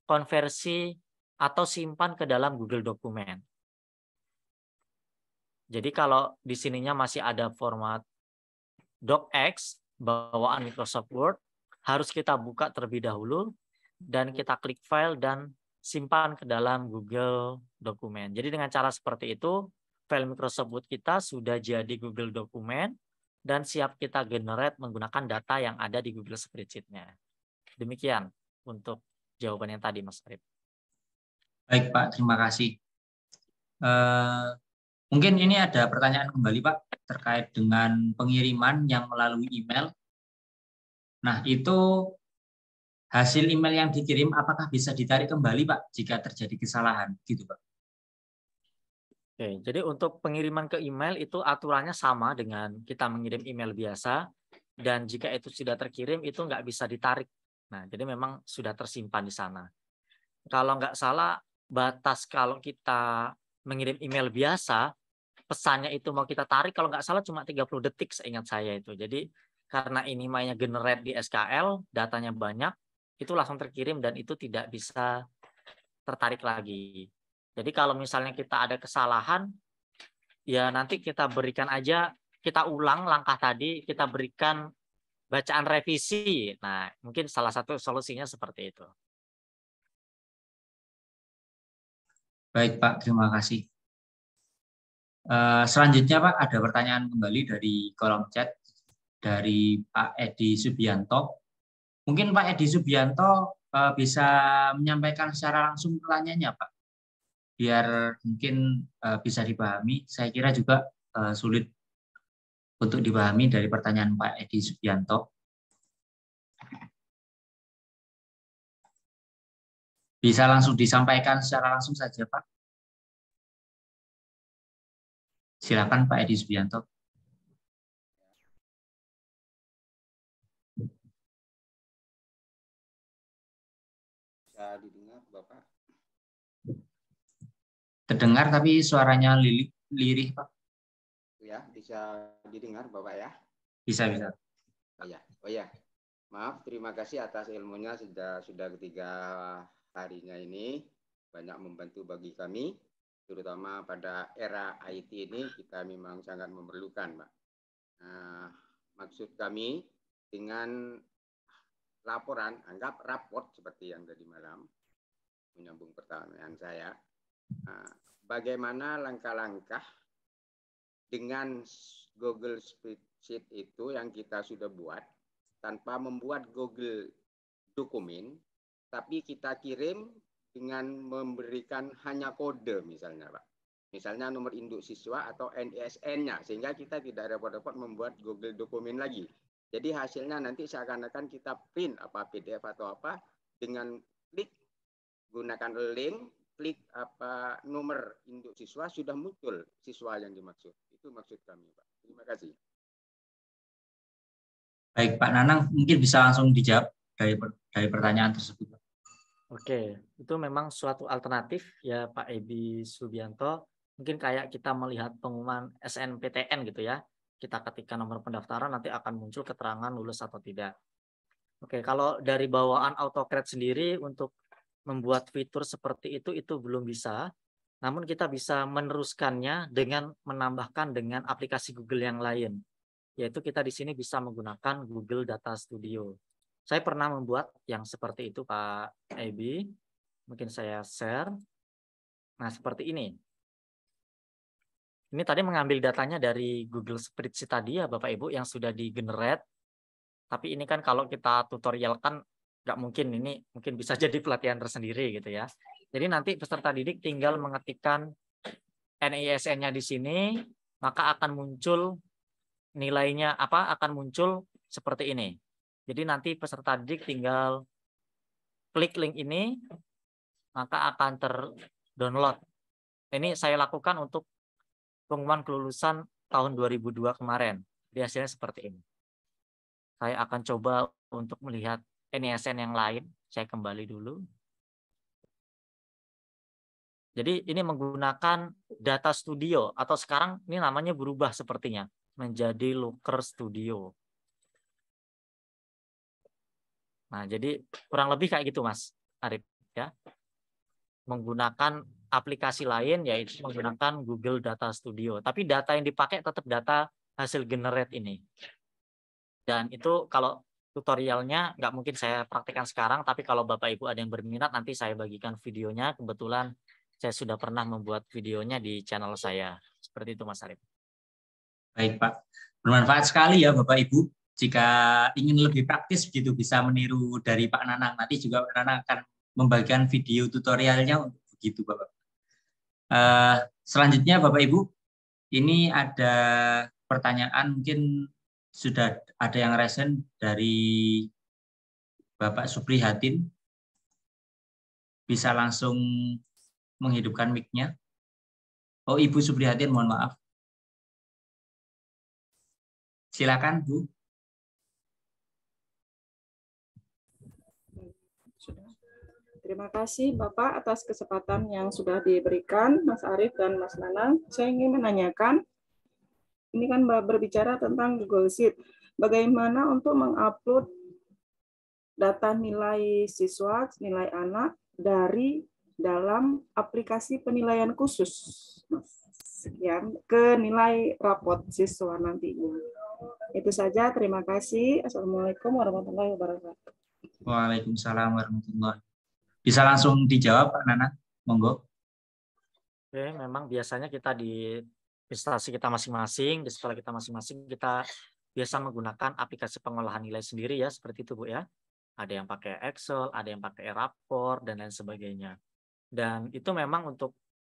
konversi atau simpan ke dalam Google Dokumen. Jadi kalau di sininya masih ada format docx bawaan Microsoft Word, harus kita buka terlebih dahulu dan kita klik file dan simpan ke dalam Google Dokumen. Jadi dengan cara seperti itu, file Microsoft Word kita sudah jadi Google Dokumen dan siap kita generate menggunakan data yang ada di Google Spreadsheet-nya. Demikian untuk jawaban yang tadi, Mas Arif. Baik Pak, terima kasih. Mungkin ini ada pertanyaan kembali Pak terkait dengan pengiriman yang melalui email. Nah, itu hasil email yang dikirim apakah bisa ditarik kembali Pak jika terjadi kesalahan gitu Pak? Oke, jadi untuk pengiriman ke email itu aturannya sama dengan kita mengirim email biasa, dan jika itu sudah terkirim itu nggak bisa ditarik. Nah, jadi memang sudah tersimpan di sana. Kalau nggak salah, batas kalau kita mengirim email biasa, pesannya itu mau kita tarik kalau nggak salah cuma 30 detik seingat saya itu. Jadi karena ini mainnya generate di SKL, datanya banyak, itu langsung terkirim dan itu tidak bisa tertarik lagi. Jadi kalau misalnya kita ada kesalahan, ya nanti kita berikan aja, kita ulang langkah tadi, kita berikan bacaan revisi. Nah, mungkin salah satu solusinya seperti itu. Baik Pak, terima kasih. Selanjutnya Pak, ada pertanyaan kembali dari kolom chat dari Pak Edi Subianto. Mungkin Pak Edi Subianto bisa menyampaikan secara langsung pertanyaannya Pak, biar mungkin bisa dipahami. Saya kira juga sulit untuk dipahami dari pertanyaan Pak Edi Subianto. Bisa langsung disampaikan secara langsung saja Pak. Silakan Pak Edi Subianto. Bisa didengar Bapak? Terdengar tapi suaranya lirih Pak. Ya, bisa didengar Bapak ya? Bisa, bisa. Oh ya. Maaf, terima kasih atas ilmunya sudah ketiga harinya ini, banyak membantu bagi kami, terutama pada era IT ini kita memang sangat memerlukan, Pak. Nah, maksud kami dengan laporan, anggap raport seperti yang tadi malam, menyambung pertanyaan saya, bagaimana langkah-langkah dengan Google Spreadsheet itu yang kita sudah buat, tanpa membuat Google dokumen, tapi kita kirim dengan memberikan hanya kode misalnya Pak. Misalnya nomor induk siswa atau NISN-nya, sehingga kita tidak repot-repot membuat Google dokumen lagi. Jadi hasilnya nanti seakan-akan kita print apa PDF atau apa, dengan klik gunakan link, klik apa nomor induk siswa, sudah muncul siswa yang dimaksud. Itu maksud kami Pak. Terima kasih. Baik Pak Nanang, mungkin bisa langsung dijawab dari pertanyaan tersebut. Oke, itu memang suatu alternatif ya Pak Edi Subianto. Mungkin kayak kita melihat pengumuman SNPTN gitu ya. Kita ketikkan nomor pendaftaran nanti akan muncul keterangan lulus atau tidak. Oke, kalau dari bawaan AutoCAD sendiri untuk membuat fitur seperti itu belum bisa. Namun kita bisa meneruskannya dengan menambahkan dengan aplikasi Google yang lain. Yaitu kita di sini bisa menggunakan Google Data Studio. Saya pernah membuat yang seperti itu Pak Ebi. Mungkin saya share. Nah, seperti ini. Ini tadi mengambil datanya dari Google Spreadsheet tadi ya Bapak Ibu yang sudah di-generate. Tapi ini kan kalau kita tutorial kan nggak mungkin, ini mungkin bisa jadi pelatihan tersendiri gitu ya. Jadi nanti peserta didik tinggal mengetikkan NISN-nya di sini, maka akan muncul nilainya apa, akan muncul seperti ini. Jadi nanti peserta didik tinggal klik link ini, maka akan ter-download. Ini saya lakukan untuk pengumuman kelulusan tahun 2002 kemarin. Di hasilnya seperti ini. Saya akan coba untuk melihat NISN yang lain. Saya kembali dulu. Jadi ini menggunakan Data Studio atau sekarang ini namanya berubah sepertinya menjadi Looker Studio. Nah, jadi kurang lebih kayak gitu Mas Arif ya. Menggunakan aplikasi lain yaitu menggunakan Google Data Studio. Tapi data yang dipakai tetap data hasil generate ini. Dan itu kalau tutorialnya nggak mungkin saya praktikkan sekarang, tapi kalau Bapak Ibu ada yang berminat nanti saya bagikan videonya. Kebetulan saya sudah pernah membuat videonya di channel saya. Seperti itu Mas Arif. Baik Pak, bermanfaat sekali ya Bapak Ibu. Jika ingin lebih praktis begitu bisa meniru dari Pak Nanang. Nanti juga Pak Nanang akan membagikan video tutorialnya untuk begitu Bapak. Selanjutnya Bapak Ibu, ini ada pertanyaan mungkin sudah ada yang resen dari Bapak Suprihatin. Bisa langsung menghidupkan mic-nya. Oh, Ibu Suprihatin, mohon maaf. Silakan, Bu. Terima kasih Bapak atas kesempatan yang sudah diberikan Mas Arif dan Mas Nanang. Saya ingin menanyakan, ini kan berbicara tentang Google Sheet. Bagaimana untuk mengupload data nilai siswa, nilai anak dari dalam aplikasi penilaian khusus? sekian ke nilai rapot siswa nantinya. Itu saja, terima kasih. Assalamualaikum warahmatullahi wabarakatuh. Waalaikumsalam warahmatullahi wabarakatuh. Bisa langsung dijawab Pak Nana, monggo. Oke, memang biasanya kita di instansi kita masing-masing, di sekolah kita masing-masing, kita biasa menggunakan aplikasi pengolahan nilai sendiri ya, seperti itu Bu ya. Ada yang pakai Excel, ada yang pakai rapor, dan lain sebagainya. Dan itu memang untuk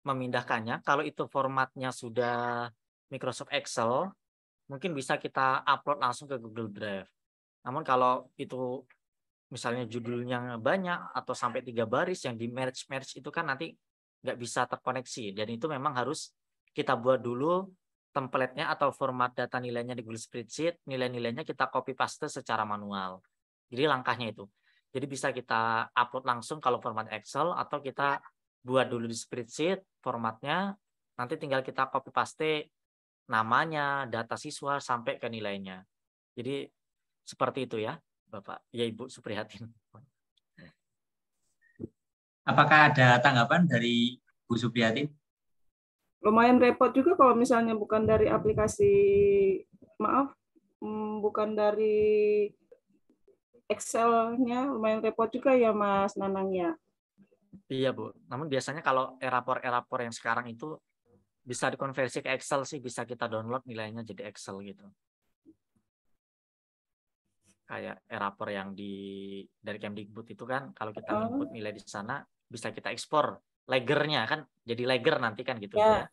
memindahkannya, kalau itu formatnya sudah Microsoft Excel, mungkin bisa kita upload langsung ke Google Drive. Namun kalau itu misalnya judulnya banyak atau sampai 3 baris yang di merge itu kan nanti nggak bisa terkoneksi, dan itu memang harus kita buat dulu template-nya atau format data nilainya di Google Spreadsheet, nilai-nilainya kita copy paste secara manual. Jadi langkahnya itu. Jadi bisa kita upload langsung kalau format Excel, atau kita buat dulu di spreadsheet formatnya, nanti tinggal kita copy paste namanya, data siswa sampai ke nilainya. Jadi seperti itu ya, Bapak. Ya Ibu Suprihatin. Apakah ada tanggapan dari Bu Suprihatin? Lumayan repot juga kalau misalnya bukan dari aplikasi, bukan dari Excel-nya, lumayan repot juga ya Mas Nanang ya. Iya Bu, namun biasanya kalau rapor yang sekarang itu bisa dikonversi ke Excel sih, bisa kita download nilainya jadi Excel gitu. Kayak rapor yang dari Kemdikbud itu kan, kalau kita input nilai di sana, bisa kita ekspor legernya kan, jadi leger nanti kan gitu ya.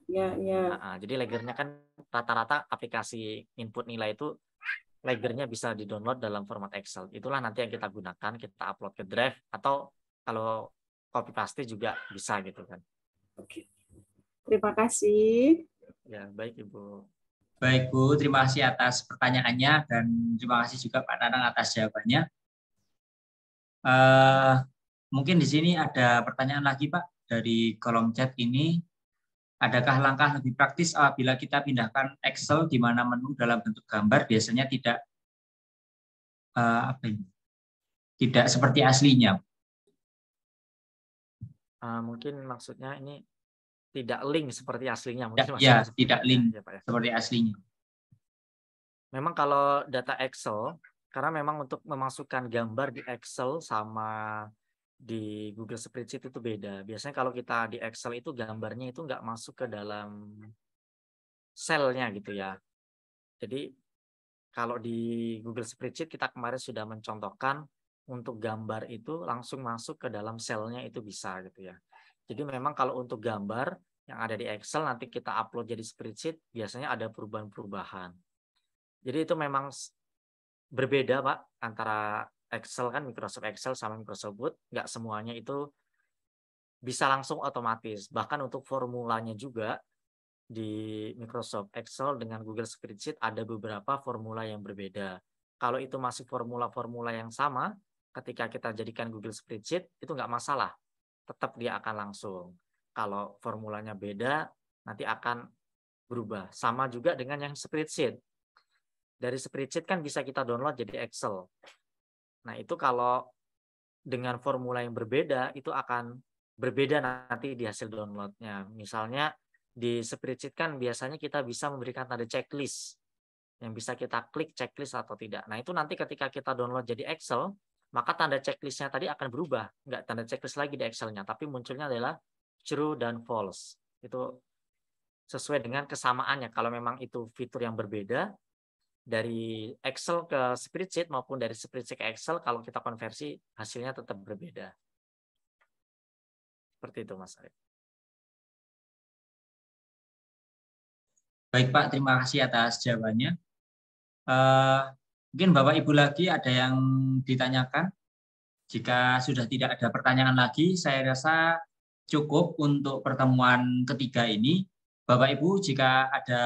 Jadi legernya kan rata-rata aplikasi input nilai itu legernya bisa di-download dalam format Excel. Itulah nanti yang kita gunakan, kita upload ke Drive, atau kalau copy paste juga bisa gitu kan. Oke. Terima kasih. Ya, baik Ibu. Baik Bu, terima kasih atas pertanyaannya, dan terima kasih juga Pak Nanang atas jawabannya. Mungkin di sini ada pertanyaan lagi Pak dari kolom chat ini. Adakah langkah lebih praktis apabila kita pindahkan Excel di mana menu dalam bentuk gambar biasanya tidak tidak seperti aslinya? Mungkin maksudnya ini tidak link seperti aslinya. Mungkin ya, tidak link ya, Pak, ya, seperti aslinya. Memang kalau data Excel, karena memang untuk memasukkan gambar di Excel sama di Google Spreadsheet itu beda. Biasanya kalau kita di Excel itu gambarnya itu nggak masuk ke dalam selnya gitu ya. Jadi kalau di Google Spreadsheet kita kemarin sudah mencontohkan untuk gambar itu langsung masuk ke dalam selnya itu bisa gitu ya. Jadi memang kalau untuk gambar yang ada di Excel nanti kita upload jadi spreadsheet, biasanya ada perubahan-perubahan. Jadi itu memang berbeda Pak, antara Excel kan, Microsoft Excel sama Microsoft Word, nggak semuanya itu bisa langsung otomatis. Bahkan untuk formulanya juga di Microsoft Excel dengan Google Spreadsheet ada beberapa formula yang berbeda. Kalau itu masih formula-formula yang sama, ketika kita jadikan Google Spreadsheet, itu nggak masalah. Tetap dia akan langsung. Kalau formulanya beda, nanti akan berubah. Sama juga dengan yang spreadsheet. Dari spreadsheet kan bisa kita download jadi Excel. Nah itu kalau dengan formula yang berbeda, itu akan berbeda nanti di hasil downloadnya. Misalnya di spreadsheet kan biasanya kita bisa memberikan tanda checklist. Yang bisa kita klik checklist atau tidak. Nah itu nanti ketika kita download jadi Excel, maka tanda checklistnya tadi akan berubah. Nggak tanda checklist lagi di Excelnya, tapi munculnya adalah true dan false. Itu sesuai dengan kesamaannya. Kalau memang itu fitur yang berbeda, dari Excel ke spreadsheet maupun dari spreadsheet ke Excel, kalau kita konversi hasilnya tetap berbeda. Seperti itu Mas Arif. Baik Pak, terima kasih atas jawabannya. Mungkin Bapak Ibu lagi ada yang ditanyakan. Jika sudah tidak ada pertanyaan lagi, saya rasa cukup untuk pertemuan ketiga ini. Bapak Ibu, jika ada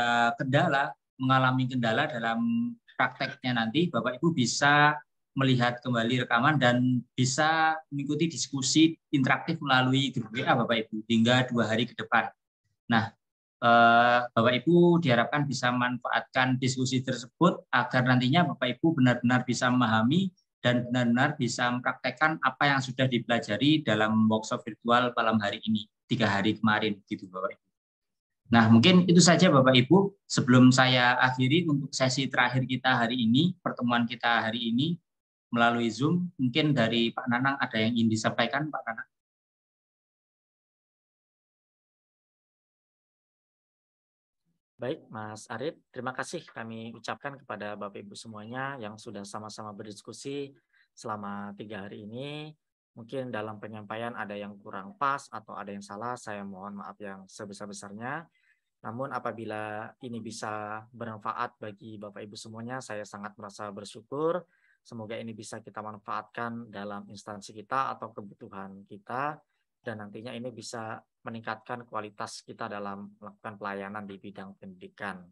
mengalami kendala dalam prakteknya nanti, Bapak Ibu bisa melihat kembali rekaman dan bisa mengikuti diskusi interaktif melalui grup WA Bapak Ibu hingga 2 hari ke depan. Nah, Bapak Ibu diharapkan bisa memanfaatkan diskusi tersebut agar nantinya Bapak Ibu benar-benar bisa memahami dan benar-benar bisa mempraktekkan apa yang sudah dipelajari dalam workshop virtual malam hari ini, 3 hari kemarin gitu Bapak Ibu. Nah, mungkin itu saja Bapak Ibu. Sebelum saya akhiri untuk sesi terakhir kita hari ini, pertemuan kita hari ini melalui Zoom, mungkin dari Pak Nanang ada yang ingin disampaikan, Pak Nanang? Baik, Mas Arif, terima kasih kami ucapkan kepada Bapak Ibu semuanya yang sudah sama-sama berdiskusi selama 3 hari ini. Mungkin dalam penyampaian ada yang kurang pas atau ada yang salah, saya mohon maaf yang sebesar-besarnya. Namun apabila ini bisa bermanfaat bagi Bapak Ibu semuanya, saya sangat merasa bersyukur. Semoga ini bisa kita manfaatkan dalam instansi kita atau kebutuhan kita, dan nantinya ini bisa meningkatkan kualitas kita dalam melakukan pelayanan di bidang pendidikan.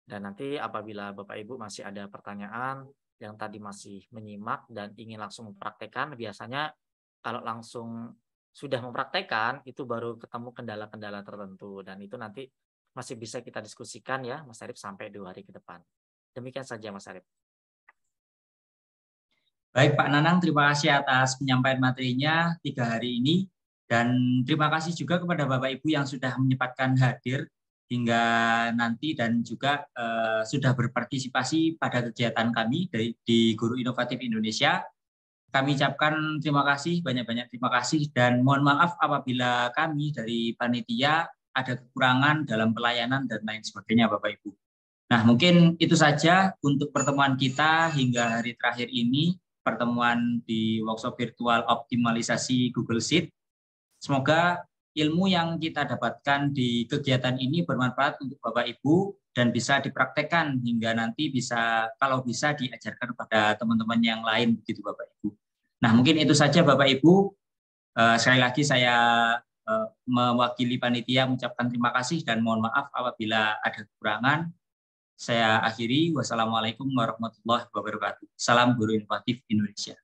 Dan nanti apabila Bapak Ibu masih ada pertanyaan yang tadi masih menyimak dan ingin langsung mempraktekkan, biasanya kalau langsung sudah mempraktekkan itu baru ketemu kendala-kendala tertentu, dan itu nanti masih bisa kita diskusikan ya Mas Arif sampai 2 hari ke depan. Demikian saja Mas Arif. Baik Pak Nanang, terima kasih atas penyampaian materinya 3 hari ini. Dan terima kasih juga kepada Bapak Ibu yang sudah menyempatkan hadir hingga nanti dan juga sudah berpartisipasi pada kegiatan kami di Guru Inovatif Indonesia. Kami ucapkan terima kasih, banyak-banyak terima kasih, dan mohon maaf apabila kami dari panitia ada kekurangan dalam pelayanan dan lain sebagainya Bapak Ibu. Nah, mungkin itu saja untuk pertemuan kita hingga hari terakhir ini, pertemuan di workshop virtual optimalisasi Google Sheet. Semoga ilmu yang kita dapatkan di kegiatan ini bermanfaat untuk Bapak Ibu dan bisa dipraktekkan hingga nanti bisa, kalau bisa diajarkan kepada teman-teman yang lain begitu Bapak Ibu. Nah, mungkin itu saja Bapak Ibu. Sekali lagi saya mewakili panitia mengucapkan terima kasih dan mohon maaf apabila ada kekurangan. Saya akhiri. Wassalamualaikum warahmatullahi wabarakatuh. Salam Guru Inovatif Indonesia.